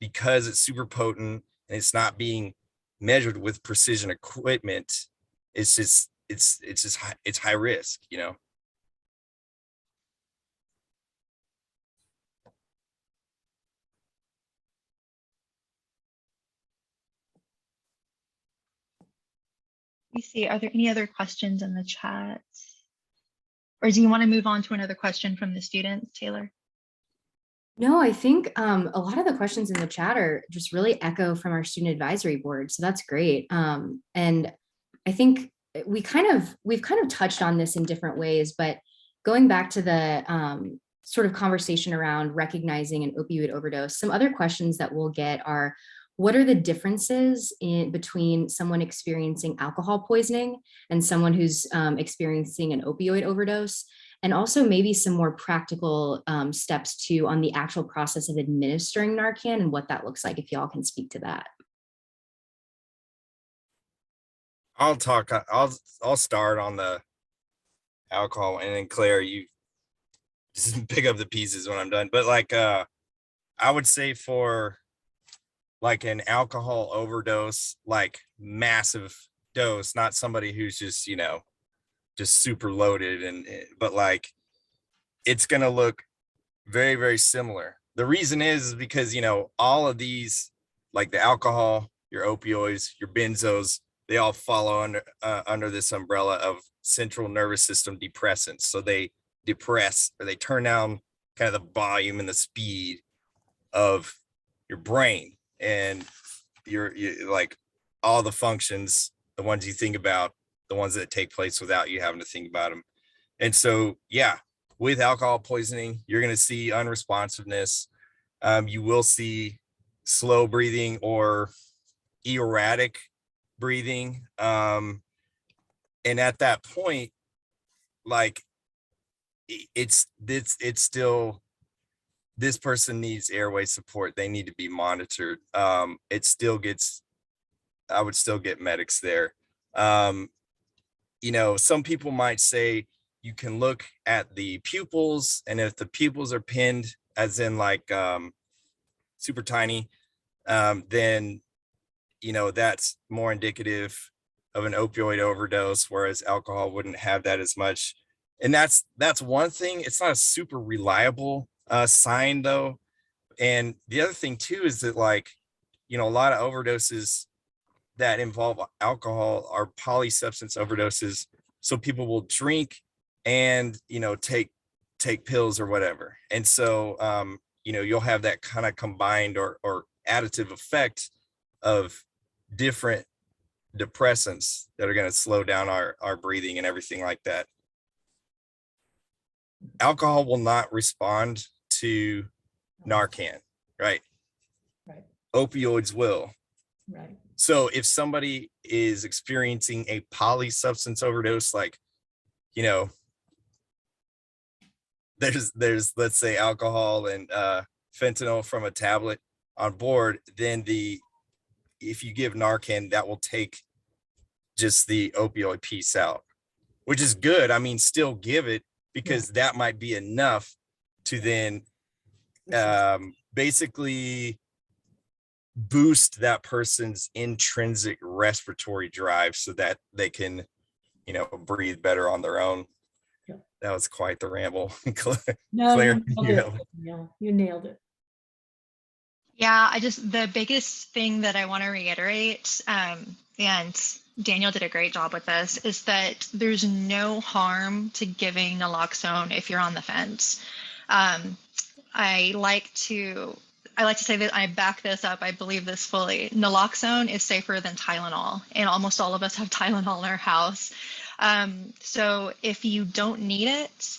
because it's super potent and it's not being measured with precision equipment, it's high risk,
Let me see, are there any other questions in the chat? Or do you want to move on to another question from the students, Taylor?
No, I think a lot of the questions in the chat are just really echo from our student advisory board. So that's great. And I think we've kind of touched on this in different ways, but going back to the sort of conversation around recognizing an opioid overdose, some other questions that we'll get are, what are the differences between someone experiencing alcohol poisoning and someone who's experiencing an opioid overdose? And also maybe some more practical steps too on the actual process of administering Narcan and what that looks like, if y'all can speak to that.
I'll start on the alcohol, and then Claire, you just pick up the pieces when I'm done. But like, I would say for like an alcohol overdose, like massive dose, not somebody who's just, just super loaded, but like, it's going to look very, very similar. The reason is because, all of these, like the alcohol, your opioids, your benzos, they all follow under this umbrella of central nervous system depressants. So they depress, or they turn down kind of the volume and the speed of your brain, and you're like all the functions, the ones you think about, the ones that take place without you having to think about them. And so, yeah, with alcohol poisoning, you're going to see unresponsiveness. You will see slow breathing or erratic breathing. And at that point, like, it's still, this person needs airway support. They need to be monitored. It still gets I would still get medics there. You know, some people might say you can look at the pupils, and if the pupils are pinned, as in like super tiny, then, you know, that's more indicative of an opioid overdose, whereas alcohol wouldn't have that as much. And that's one thing. It's not a super reliable sign though. And the other thing too is that, like, you know, a lot of overdoses that involve alcohol are polysubstance overdoses. So people will drink and, you know, take pills or whatever. And so, you know, you'll have that kind of combined or additive effect of different depressants that are going to slow down our breathing and everything like that. Alcohol will not respond to Narcan, right?
Right.
Opioids will.
Right.
So if somebody is experiencing a polysubstance overdose, like, you know, there's let's say alcohol and fentanyl from a tablet on board, then if you give Narcan, that will take just the opioid piece out, which is good. I mean, still give it, because that might be enough to then basically boost that person's intrinsic respiratory drive so that they can, you know, breathe better on their own.
Yeah.
That was quite the ramble.
No,
Claire,
you nailed it.
Yeah, the biggest thing that I want to reiterate, and Daniel did a great job with this, is that there's no harm to giving naloxone if you're on the fence. I like to say that I back this up. I believe this fully. Naloxone is safer than Tylenol, and almost all of us have Tylenol in our house. So if you don't need it,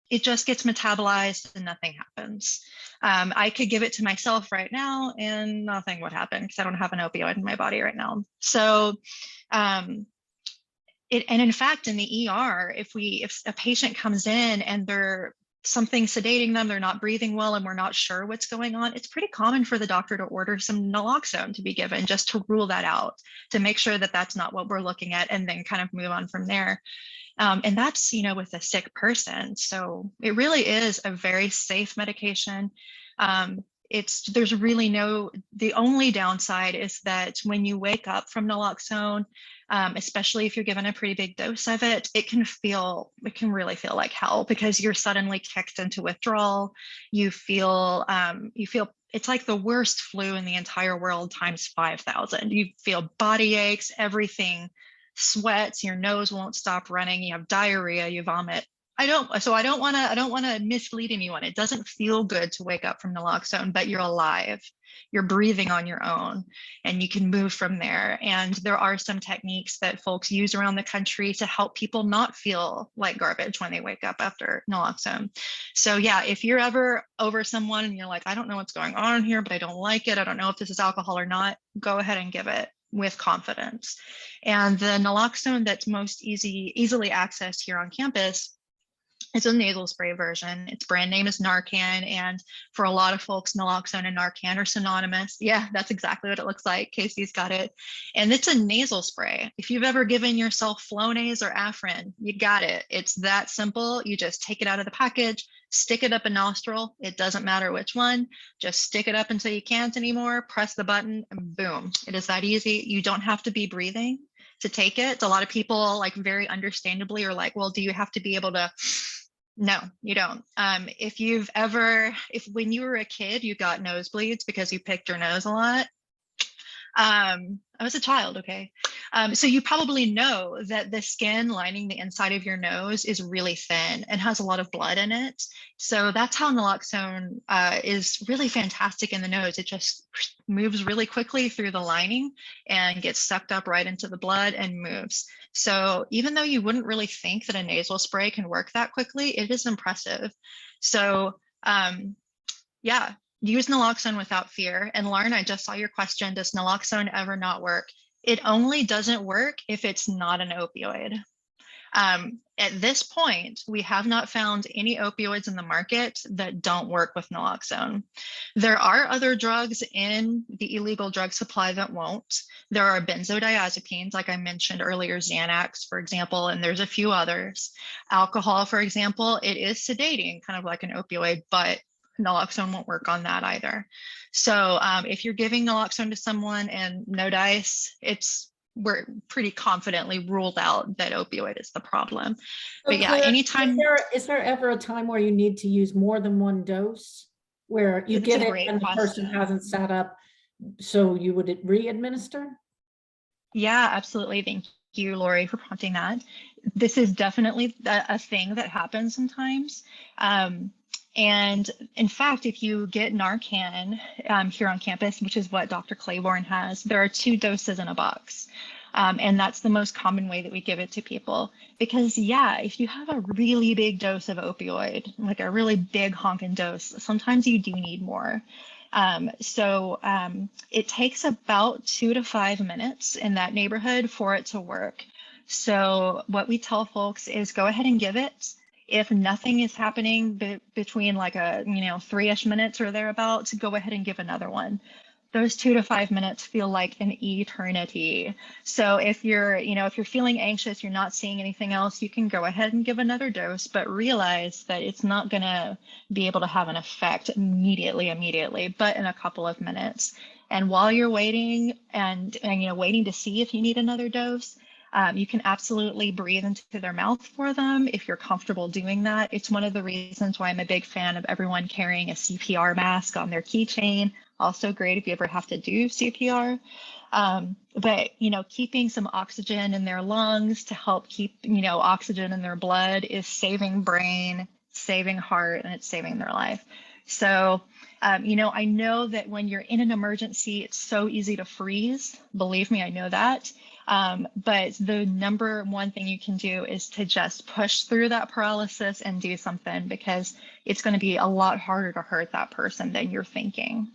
it just gets metabolized and nothing happens. I could give it to myself right now and nothing would happen because I don't have an opioid in my body right now. So, and in fact, in the ER, if a patient comes in and they're something sedating them, they're not breathing well, and we're not sure what's going on, it's pretty common for the doctor to order some naloxone to be given just to rule that out, to make sure that that's not what we're looking at, and then kind of move on from there. And that's, you know, with a sick person. So it really is a very safe medication. There's really the only downside is that when you wake up from naloxone, especially if you're given a pretty big dose of it, it can really feel like hell, because you're suddenly kicked into withdrawal. You feel it's like the worst flu in the entire world times 5,000. You feel body aches, everything sweats, your nose won't stop running, you have diarrhea, you vomit. I don't want to mislead anyone. It doesn't feel good to wake up from naloxone, but you're alive. You're breathing on your own, and you can move from there. And there are some techniques that folks use around the country to help people not feel like garbage when they wake up after naloxone. So yeah, if you're ever over someone and you're like, I don't know what's going on here, but I don't like it, I don't know if this is alcohol or not, go ahead and give it with confidence. And the naloxone that's most easily accessed here on campus, it's a nasal spray version. Its brand name is Narcan. And for a lot of folks, naloxone and Narcan are synonymous. Yeah, that's exactly what it looks like. Casey's got it. And it's a nasal spray. If you've ever given yourself Flonase or Afrin, you got it. It's that simple. You just take it out of the package, stick it up a nostril. It doesn't matter which one. Just stick it up until you can't anymore, press the button, and boom. It is that easy. You don't have to be breathing to take it. A lot of people, like, very understandably are like, well, do you have to be able to? No, you don't. If when you were a kid, you got nosebleeds because you picked your nose a lot. I was a child, okay? So you probably know that the skin lining the inside of your nose is really thin and has a lot of blood in it. So that's how naloxone is really fantastic in the nose. It just moves really quickly through the lining and gets sucked up right into the blood and moves. So even though you wouldn't really think that a nasal spray can work that quickly, it is impressive. So yeah. Use naloxone without fear. And Lauren, I just saw your question, does naloxone ever not work? It only doesn't work if it's not an opioid. At this point, we have not found any opioids in the market that don't work with naloxone. There are other drugs in the illegal drug supply that won't. There are benzodiazepines, like I mentioned earlier, Xanax, for example, and there's a few others. Alcohol, for example, it is sedating, kind of like an opioid, but naloxone won't work on that either. So if you're giving naloxone to someone and no dice, we're pretty confidently ruled out that opioid is the problem.
So
But yeah,
Claire,
anytime.
is there ever a time where you need to use more than one dose, where you give it and the person hasn't sat up, so you would re-administer?
Yeah, absolutely. Thank you, Lori, for prompting that. This is definitely a thing that happens sometimes. And in fact, if you get Narcan here on campus, which is what Dr. Claiborne has, there are 2 doses in a box. And that's the most common way that we give it to people. Because yeah, if you have a really big dose of opioid, like a really big honking dose, sometimes you do need more. It takes about 2 to 5 minutes in that neighborhood for it to work. So what we tell folks is go ahead and give it. If nothing is happening between like 3-ish minutes or thereabouts, go ahead and give another one. Those 2 to 5 minutes feel like an eternity. So if you're feeling anxious, you're not seeing anything else, you can go ahead and give another dose, but realize that it's not gonna be able to have an effect immediately, but in a couple of minutes. And while you're waiting and waiting to see if you need another dose, you can absolutely breathe into their mouth for them if you're comfortable doing that. It's one of the reasons why I'm a big fan of everyone carrying a CPR mask on their keychain. Also great if you ever have to do CPR. But keeping some oxygen in their lungs to help keep oxygen in their blood is saving brain, saving heart, and it's saving their life. So I know that when you're in an emergency, it's so easy to freeze. Believe me, I know that. But the number one thing you can do is to just push through that paralysis and do something, because it's going to be a lot harder to hurt that person than you're thinking.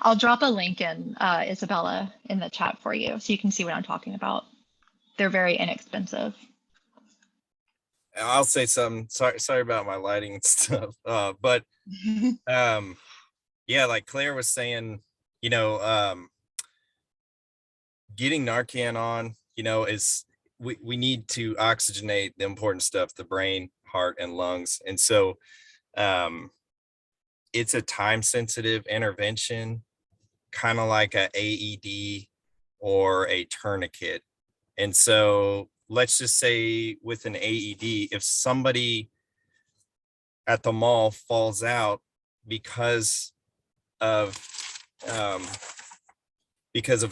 I'll drop a link in, Isabella, in the chat for you so you can see what I'm talking about. They're very inexpensive.
I'll say something. Sorry about my lighting and stuff. But yeah, like Claire was saying, getting Narcan on, is we need to oxygenate the important stuff, the brain, heart, and lungs. And so it's a time sensitive intervention, kind of like a AED or a tourniquet. And so let's just say with an AED, if somebody at the mall falls out because of a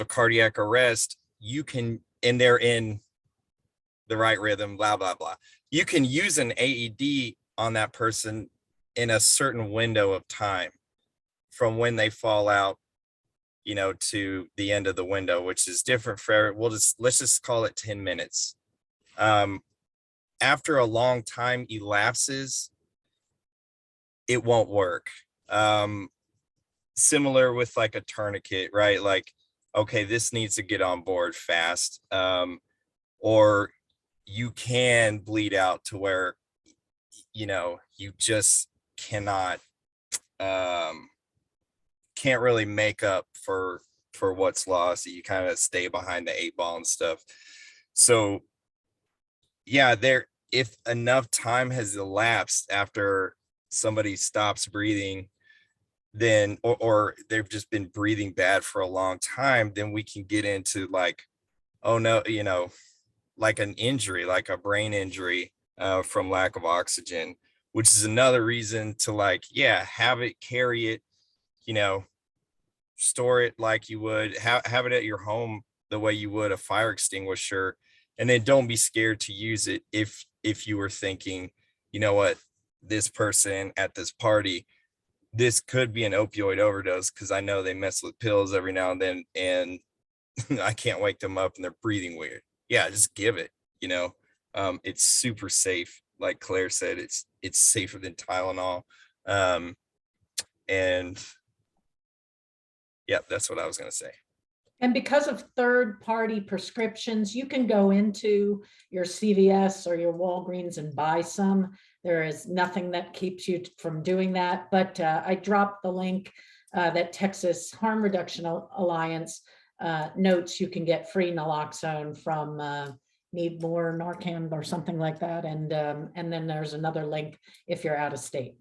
cardiac arrest, and they're in the right rhythm, blah, blah, blah. You can use an AED on that person in a certain window of time from when they fall out, to the end of the window, which is different for, let's just call it 10 minutes. After a long time elapses, it won't work. Similar with like a tourniquet, right? Like, okay, this needs to get on board fast. Or you can bleed out to where, you just can't really make up for what's lost. You kind of stay behind the 8 ball and stuff. So yeah, if enough time has elapsed after somebody stops breathing, then or they've just been breathing bad for a long time, then we can get into like, oh no, like an injury, like a brain injury from lack of oxygen, which is another reason to have it, carry it, store it like you would have it at your home the way you would a fire extinguisher. And then don't be scared to use it if you were thinking, what, this person at this party, this could be an opioid overdose, because I know they mess with pills every now and then, and I can't wake them up and they're breathing weird. Yeah, just give it. It's super safe. Like Claire said, it's safer than Tylenol. And yeah, that's what I was gonna say.
And because of third-party prescriptions, you can go into your CVS or your Walgreens and buy some. There is nothing that keeps you from doing that. But I dropped the link that Texas Harm Reduction Alliance notes you can get free naloxone from Need More Narcan or something like that. And then there's another link if you're out of state.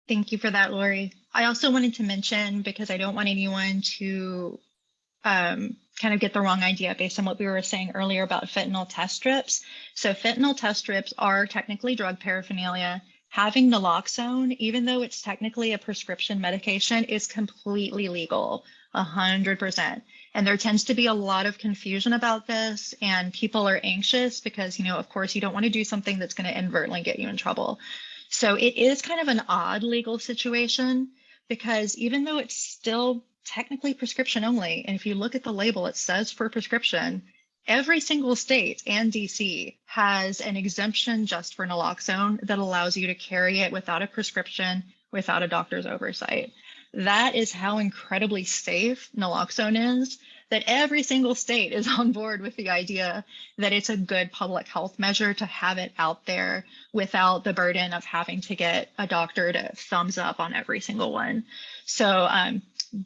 Thank you for that, Lori. I also wanted to mention, because I don't want anyone to kind of get the wrong idea based on what we were saying earlier about fentanyl test strips. So fentanyl test strips are technically drug paraphernalia. Having naloxone, even though it's technically a prescription medication, is completely legal, 100%. And there tends to be a lot of confusion about this, and people are anxious because, you know, of course, you don't want to do something that's going to inadvertently get you in trouble. So it is kind of an odd legal situation, because even though it's still technically prescription only, and if you look at the label, it says for prescription, every single state and DC has an exemption just for naloxone that allows you to carry it without a prescription, without a doctor's oversight. That is how incredibly safe naloxone is, that every single state is on board with the idea that it's a good public health measure to have it out there without the burden of having to get a doctor to thumbs up on every single one. So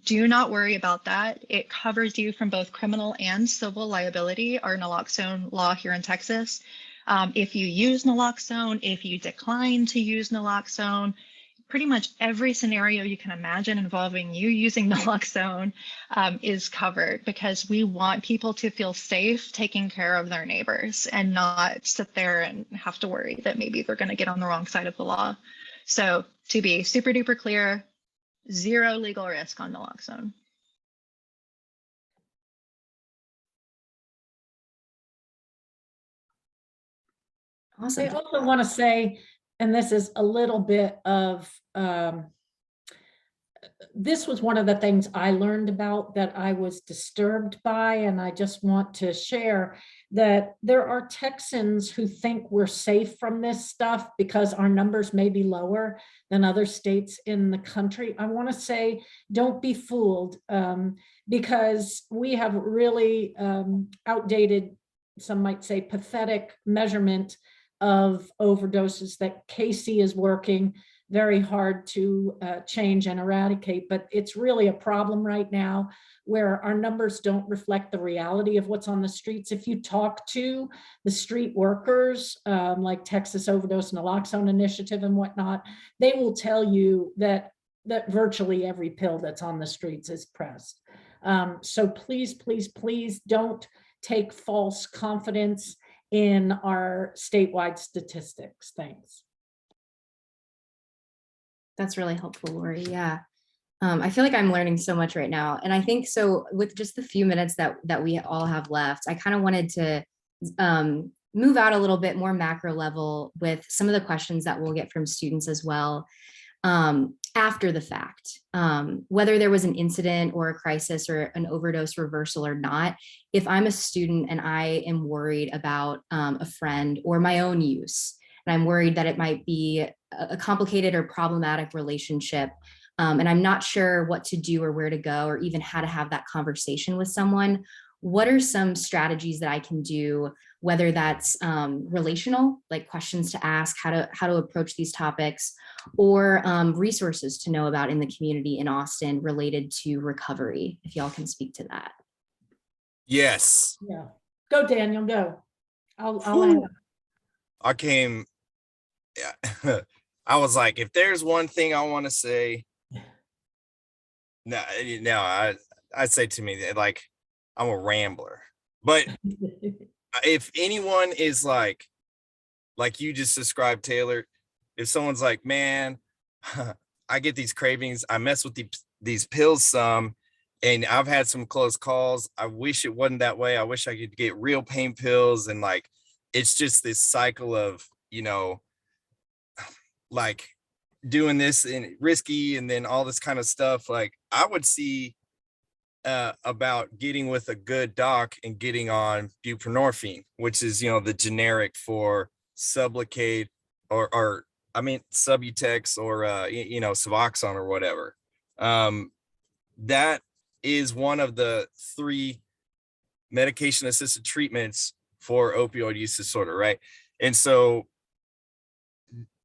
do not worry about that. It covers you from both criminal and civil liability, our naloxone law here in Texas. If you use naloxone, if you decline to use naloxone, pretty much every scenario you can imagine involving you using naloxone is covered, because we want people to feel safe taking care of their neighbors and not sit there and have to worry that maybe they're going to get on the wrong side of the law. So to be super duper clear, zero legal risk on naloxone.
Awesome.
I also want to say, and this is a little bit of, this was one of the things I learned about that I was disturbed by, and I just want to share that there are Texans who think we're safe from this stuff because our numbers may be lower than other states in the country. I want to say, don't be fooled, because we have really outdated, some might say pathetic measurement of overdoses that Casey is working very hard to change and eradicate, but it's really a problem right now where our numbers don't reflect the reality of what's on the streets. If you talk to the street workers, like Texas Overdose Naloxone Initiative and whatnot, they will tell you that virtually every pill that's on the streets is pressed. So please, please, please don't take false confidence in our statewide statistics. Thanks.
That's really helpful, Lori. Yeah. I feel like I'm learning so much right now. And I think so with just the few minutes that we all have left, I kind of wanted to move out a little bit more macro level with some of the questions that we'll get from students as well after the fact, whether there was an incident or a crisis or an overdose reversal or not. If I'm a student and I am worried about a friend or my own use, and I'm worried that it might be a complicated or problematic relationship, and I'm not sure what to do or where to go or even how to have that conversation with someone, what are some strategies that I can do, whether that's relational, like questions to ask, how to approach these topics, or resources to know about in the community in Austin related to recovery, if y'all can speak to that.
Yes.
Yeah. Go, Daniel, go. I'll add.
I came, yeah. I was like, if there's one thing I want to say, no, I'd say to me that, like, I'm a rambler, but if anyone is like you just described, Taylor, if someone's like, man, I get these cravings, I mess with these pills some, and I've had some close calls. I wish it wasn't that way. I wish I could get real pain pills. And like, it's just this cycle of, you know, like doing this and risky and then all this kind of stuff. Like, I would see about getting with a good doc and getting on buprenorphine, which is, you know, the generic for Sublocade or I mean, Subutex or, you know, Suboxone or whatever. That is one of the 3 medication assisted treatments for opioid use disorder, right? And so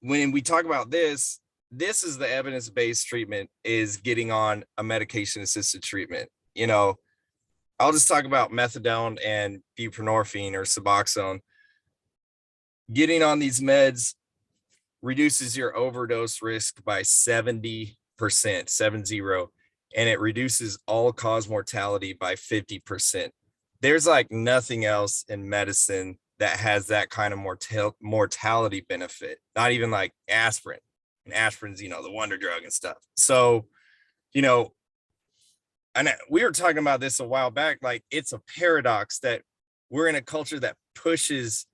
when we talk about this, this is the evidence-based treatment, is getting on a medication assisted treatment. You know, I'll just talk about methadone and buprenorphine or Suboxone. Getting on these meds reduces your overdose risk by 70%, 70, and it reduces all-cause mortality by 50%. There's like nothing else in medicine that has that kind of mortality benefit, not even like aspirin. And aspirin's, you know, the wonder drug and stuff. So, you know, and we were talking about this a while back, like it's a paradox that we're in a culture that pushes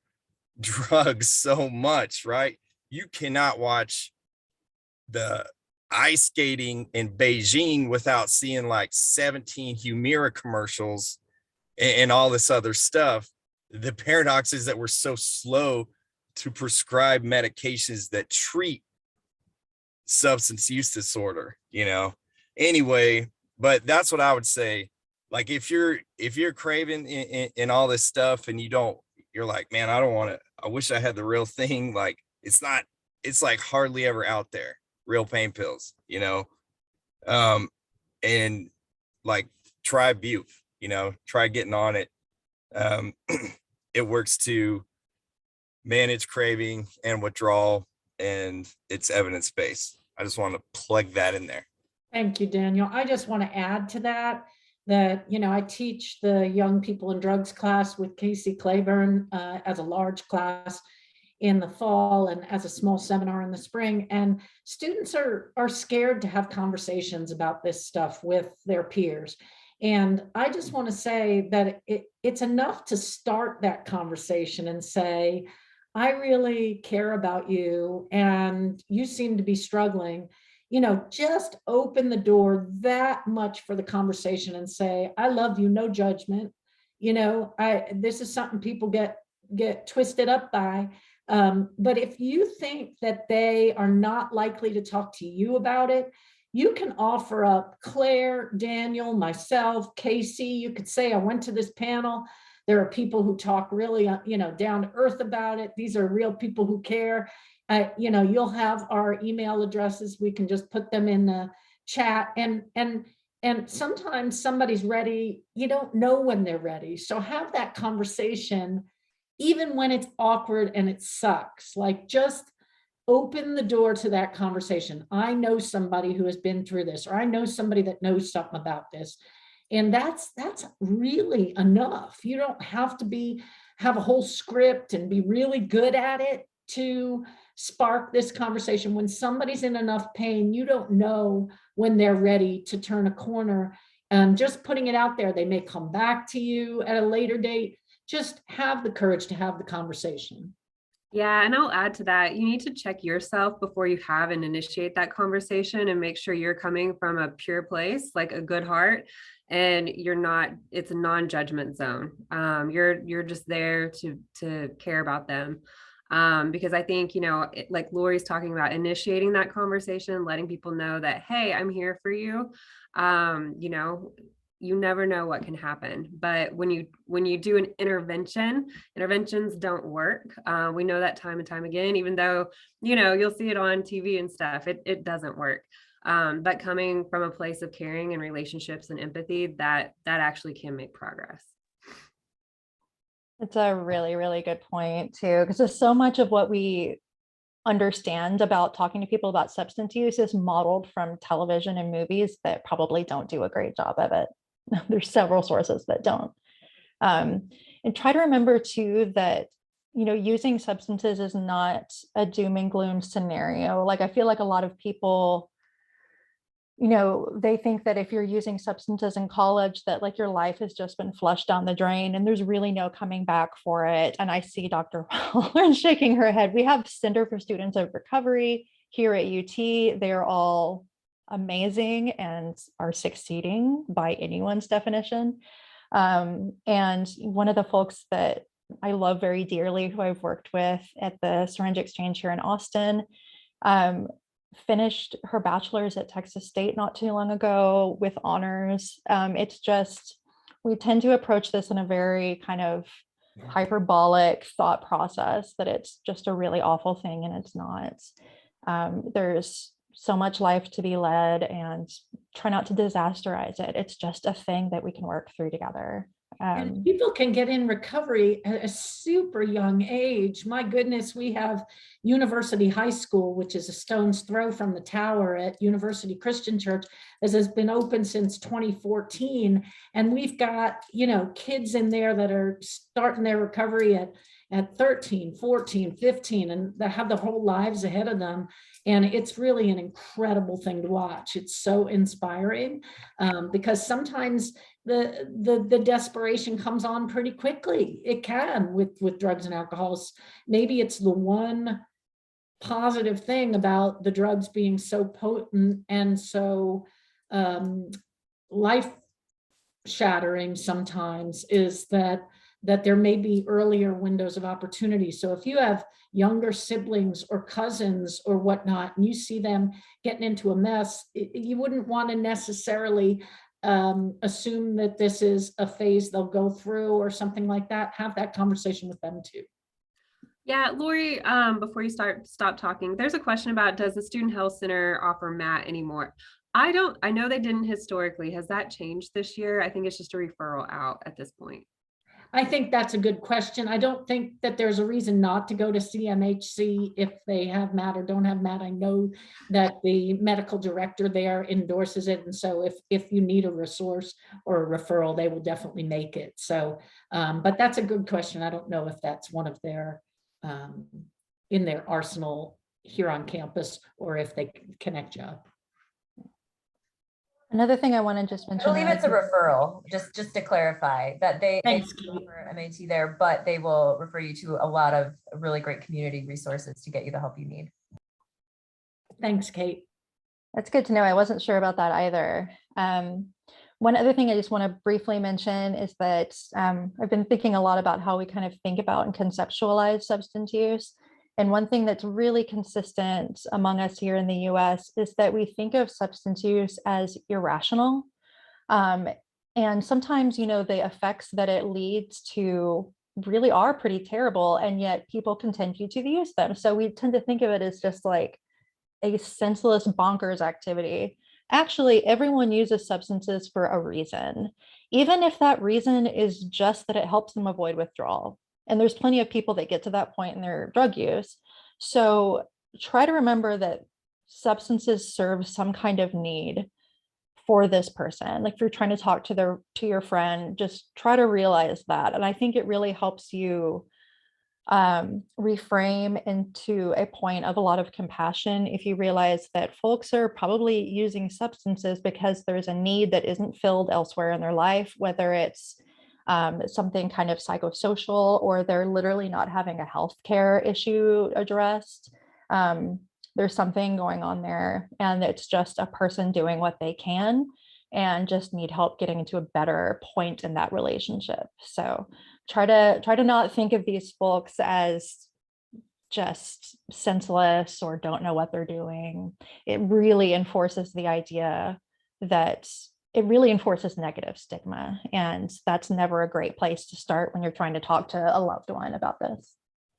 drugs so much, right? You cannot watch the ice skating in Beijing without seeing like 17 Humira commercials and all this other stuff. The paradox is that we're so slow to prescribe medications that treat substance use disorder, you know. Anyway, but that's what I would say. Like if you're craving in all this stuff and you're like, man, I don't want to, I wish I had the real thing. Like it's like hardly ever out there, real pain pills, you know. And like try Bupe, you know, try getting on it. It works to manage craving and withdrawal, and it's evidence-based. I just want to plug that in there.
Thank you, Daniel. I just want to add to that, you know, I teach the young people in drugs class with Caseylaiborne as a large class in the fall and as a small seminar in the spring. And students are scared to have conversations about this stuff with their peers. And I just want to say that it's enough to start that conversation and say, I really care about you and you seem to be struggling. You know, just open the door that much for the conversation and say, I love you, no judgment. You know, this is something people get twisted up by. But if you think that they are not likely to talk to you about it, you can offer up Claire, Daniel, myself, Casey. You could say, I went to this panel. There are people who talk really, you know, down to earth about it. These are real people who care. You know, you'll have our email addresses. We can just put them in the chat. And sometimes somebody's ready. You don't know when they're ready. So have that conversation, even when it's awkward and it sucks. Like just open the door to that conversation. I know somebody who has been through this, or I know somebody that knows something about this. And that's really enough. You don't have to have a whole script and be really good at it to spark this conversation. When somebody's in enough pain, you don't know when they're ready to turn a corner. And just putting it out there, they may come back to you at a later date. Just have the courage to have the conversation.
Yeah, and I'll add to that. You need to check yourself before you have and initiate that conversation and make sure you're coming from a pure place, like a good heart, and it's a non-judgment zone. You're just there to care about them. Because I think, you know, like Lori's talking about, initiating that conversation, letting people know that, hey, I'm here for you. You know, you never know what can happen. But when you do an interventions don't work. We know that time and time again, even though, you know, you'll see it on TV and stuff, it doesn't work. But coming from a place of caring and relationships and empathy, that actually can make progress.
It's a really, really good point too, because there's so much of what we understand about talking to people about substance use is modeled from television and movies that probably don't do a great job of it. There's several sources that don't. And try to remember too that, you know, using substances is not a doom and gloom scenario. Like I feel like a lot of people, you know, they think that if you're using substances in college, that like your life has just been flushed down the drain and there's really no coming back for it. And I see Dr. Waller shaking her head. We have Center for Students of Recovery here at UT. They're all amazing and are succeeding by anyone's definition. And one of the folks that I love very dearly, who I've worked with at the Syringe Exchange here in Austin, finished her bachelor's at Texas State not too long ago with honors. It's just, we tend to approach this in a very kind of hyperbolic thought process that it's just a really awful thing, and it's not. There's so much life to be led, and try not to disasterize it. It's just a thing that we can work through together.
And people can get in recovery at a super young age. My goodness, we have University High School, which is a stone's throw from the tower at University Christian Church, as has been open since 2014. And we've got, you know, kids in there that are starting their recovery at 13, 14, 15, and they have their whole lives ahead of them. And it's really an incredible thing to watch. It's so inspiring, because sometimes the desperation comes on pretty quickly. It can with drugs and alcohols. Maybe it's the one positive thing about the drugs being so potent and so life shattering sometimes is that there may be earlier windows of opportunity. So if you have younger siblings or cousins or whatnot, and you see them getting into a mess, you wouldn't want to necessarily assume that this is a phase they'll go through or something like that. Have that conversation with them too.
Yeah, Lori, before you stop talking, there's a question about, does the Student Health Center offer MAT anymore? I know they didn't historically. Has that changed this year? I think it's just a referral out at this point.
I think that's a good question. I don't think that there's a reason not to go to CMHC if they have MAT or don't have MAT. I know that the medical director there endorses it. And so if you need a resource or a referral, they will definitely make it. So, but that's a good question. I don't know if that's one of their, in their arsenal here on campus, or if they connect you up.
Another thing I want to just
I
mention.
believe it's a referral, just to clarify that they
Thanks,
offer MAT there, but they will refer you to a lot of really great community resources to get you the help you need.
Thanks, Kate.
That's good to know. I wasn't sure about that either. One other thing I just want to briefly mention is that I've been thinking a lot about how we kind of think about and conceptualize substance use. And one thing that's really consistent among us here in the US is that we think of substance use as irrational. And sometimes, you know, the effects that it leads to really are pretty terrible, and yet people continue to use them. So we tend to think of it as just like a senseless bonkers activity. Actually, everyone uses substances for a reason, even if that reason is just that it helps them avoid withdrawal. And there's plenty of people that get to that point in their drug use. So try to remember that substances serve some kind of need for this person. Like if you're trying to talk to your friend, just try to realize that. And I think it really helps you reframe into a point of a lot of compassion if you realize that folks are probably using substances because there's a need that isn't filled elsewhere in their life, whether it's something kind of psychosocial, or they're literally not having a healthcare issue addressed. There's something going on there, and it's just a person doing what they can and just need help getting into a better point in that relationship. So try to not think of these folks as just senseless or don't know what they're doing. It really enforces the idea that it really enforces negative stigma. And that's never a great place to start when you're trying to talk to a loved one about this.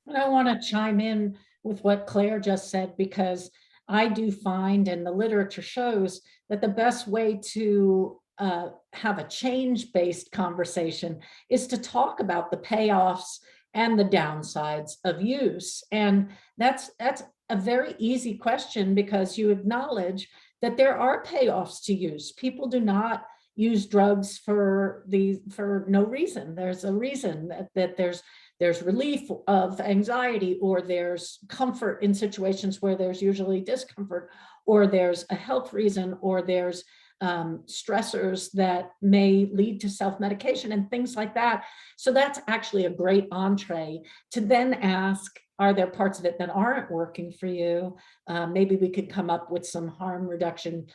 And I want to chime in with what Claire just said, because I do find, and the literature shows, that the best way to have a change-based conversation is to talk about the payoffs and the downsides of use. And that's a very easy question, because you acknowledge that there are payoffs to use. People do not use drugs for no reason. There's a reason that there's relief of anxiety, or there's comfort in situations where there's usually discomfort, or there's a health reason, or there's stressors that may lead to self-medication and things like that. So that's actually a great entree to then ask, are there parts of it that aren't working for you? Maybe we could come up with some harm reduction,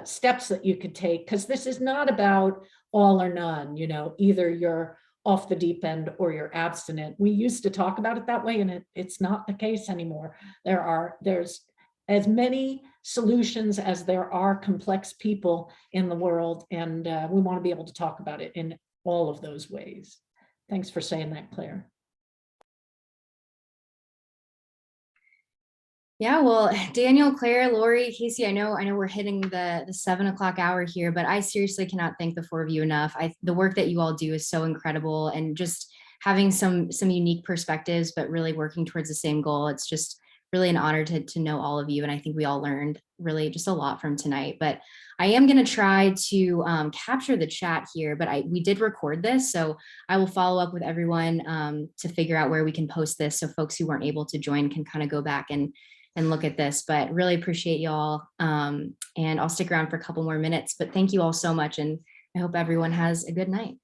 steps that you could take, because this is not about all or none. Either you're off the deep end or you're abstinent. We used to talk about it that way, and it's not the case anymore. There's as many solutions as there are complex people in the world, and we want to be able to talk about it in all of those ways. Thanks for saying that, Claire.
Yeah, well, Daniel, Claire, Lori, Casey, I know we're hitting the 7 o'clock hour here, but I seriously cannot thank the four of you enough. The work that you all do is so incredible, and just having some unique perspectives, but really working towards the same goal. It's just really an honor to know all of you. And I think we all learned really just a lot from tonight. But I am going to try to capture the chat here, but we did record this. So I will follow up with everyone to figure out where we can post this, so folks who weren't able to join can kind of go back and look at this. But really appreciate y'all. And I'll stick around for a couple more minutes, but thank you all so much. And I hope everyone has a good night.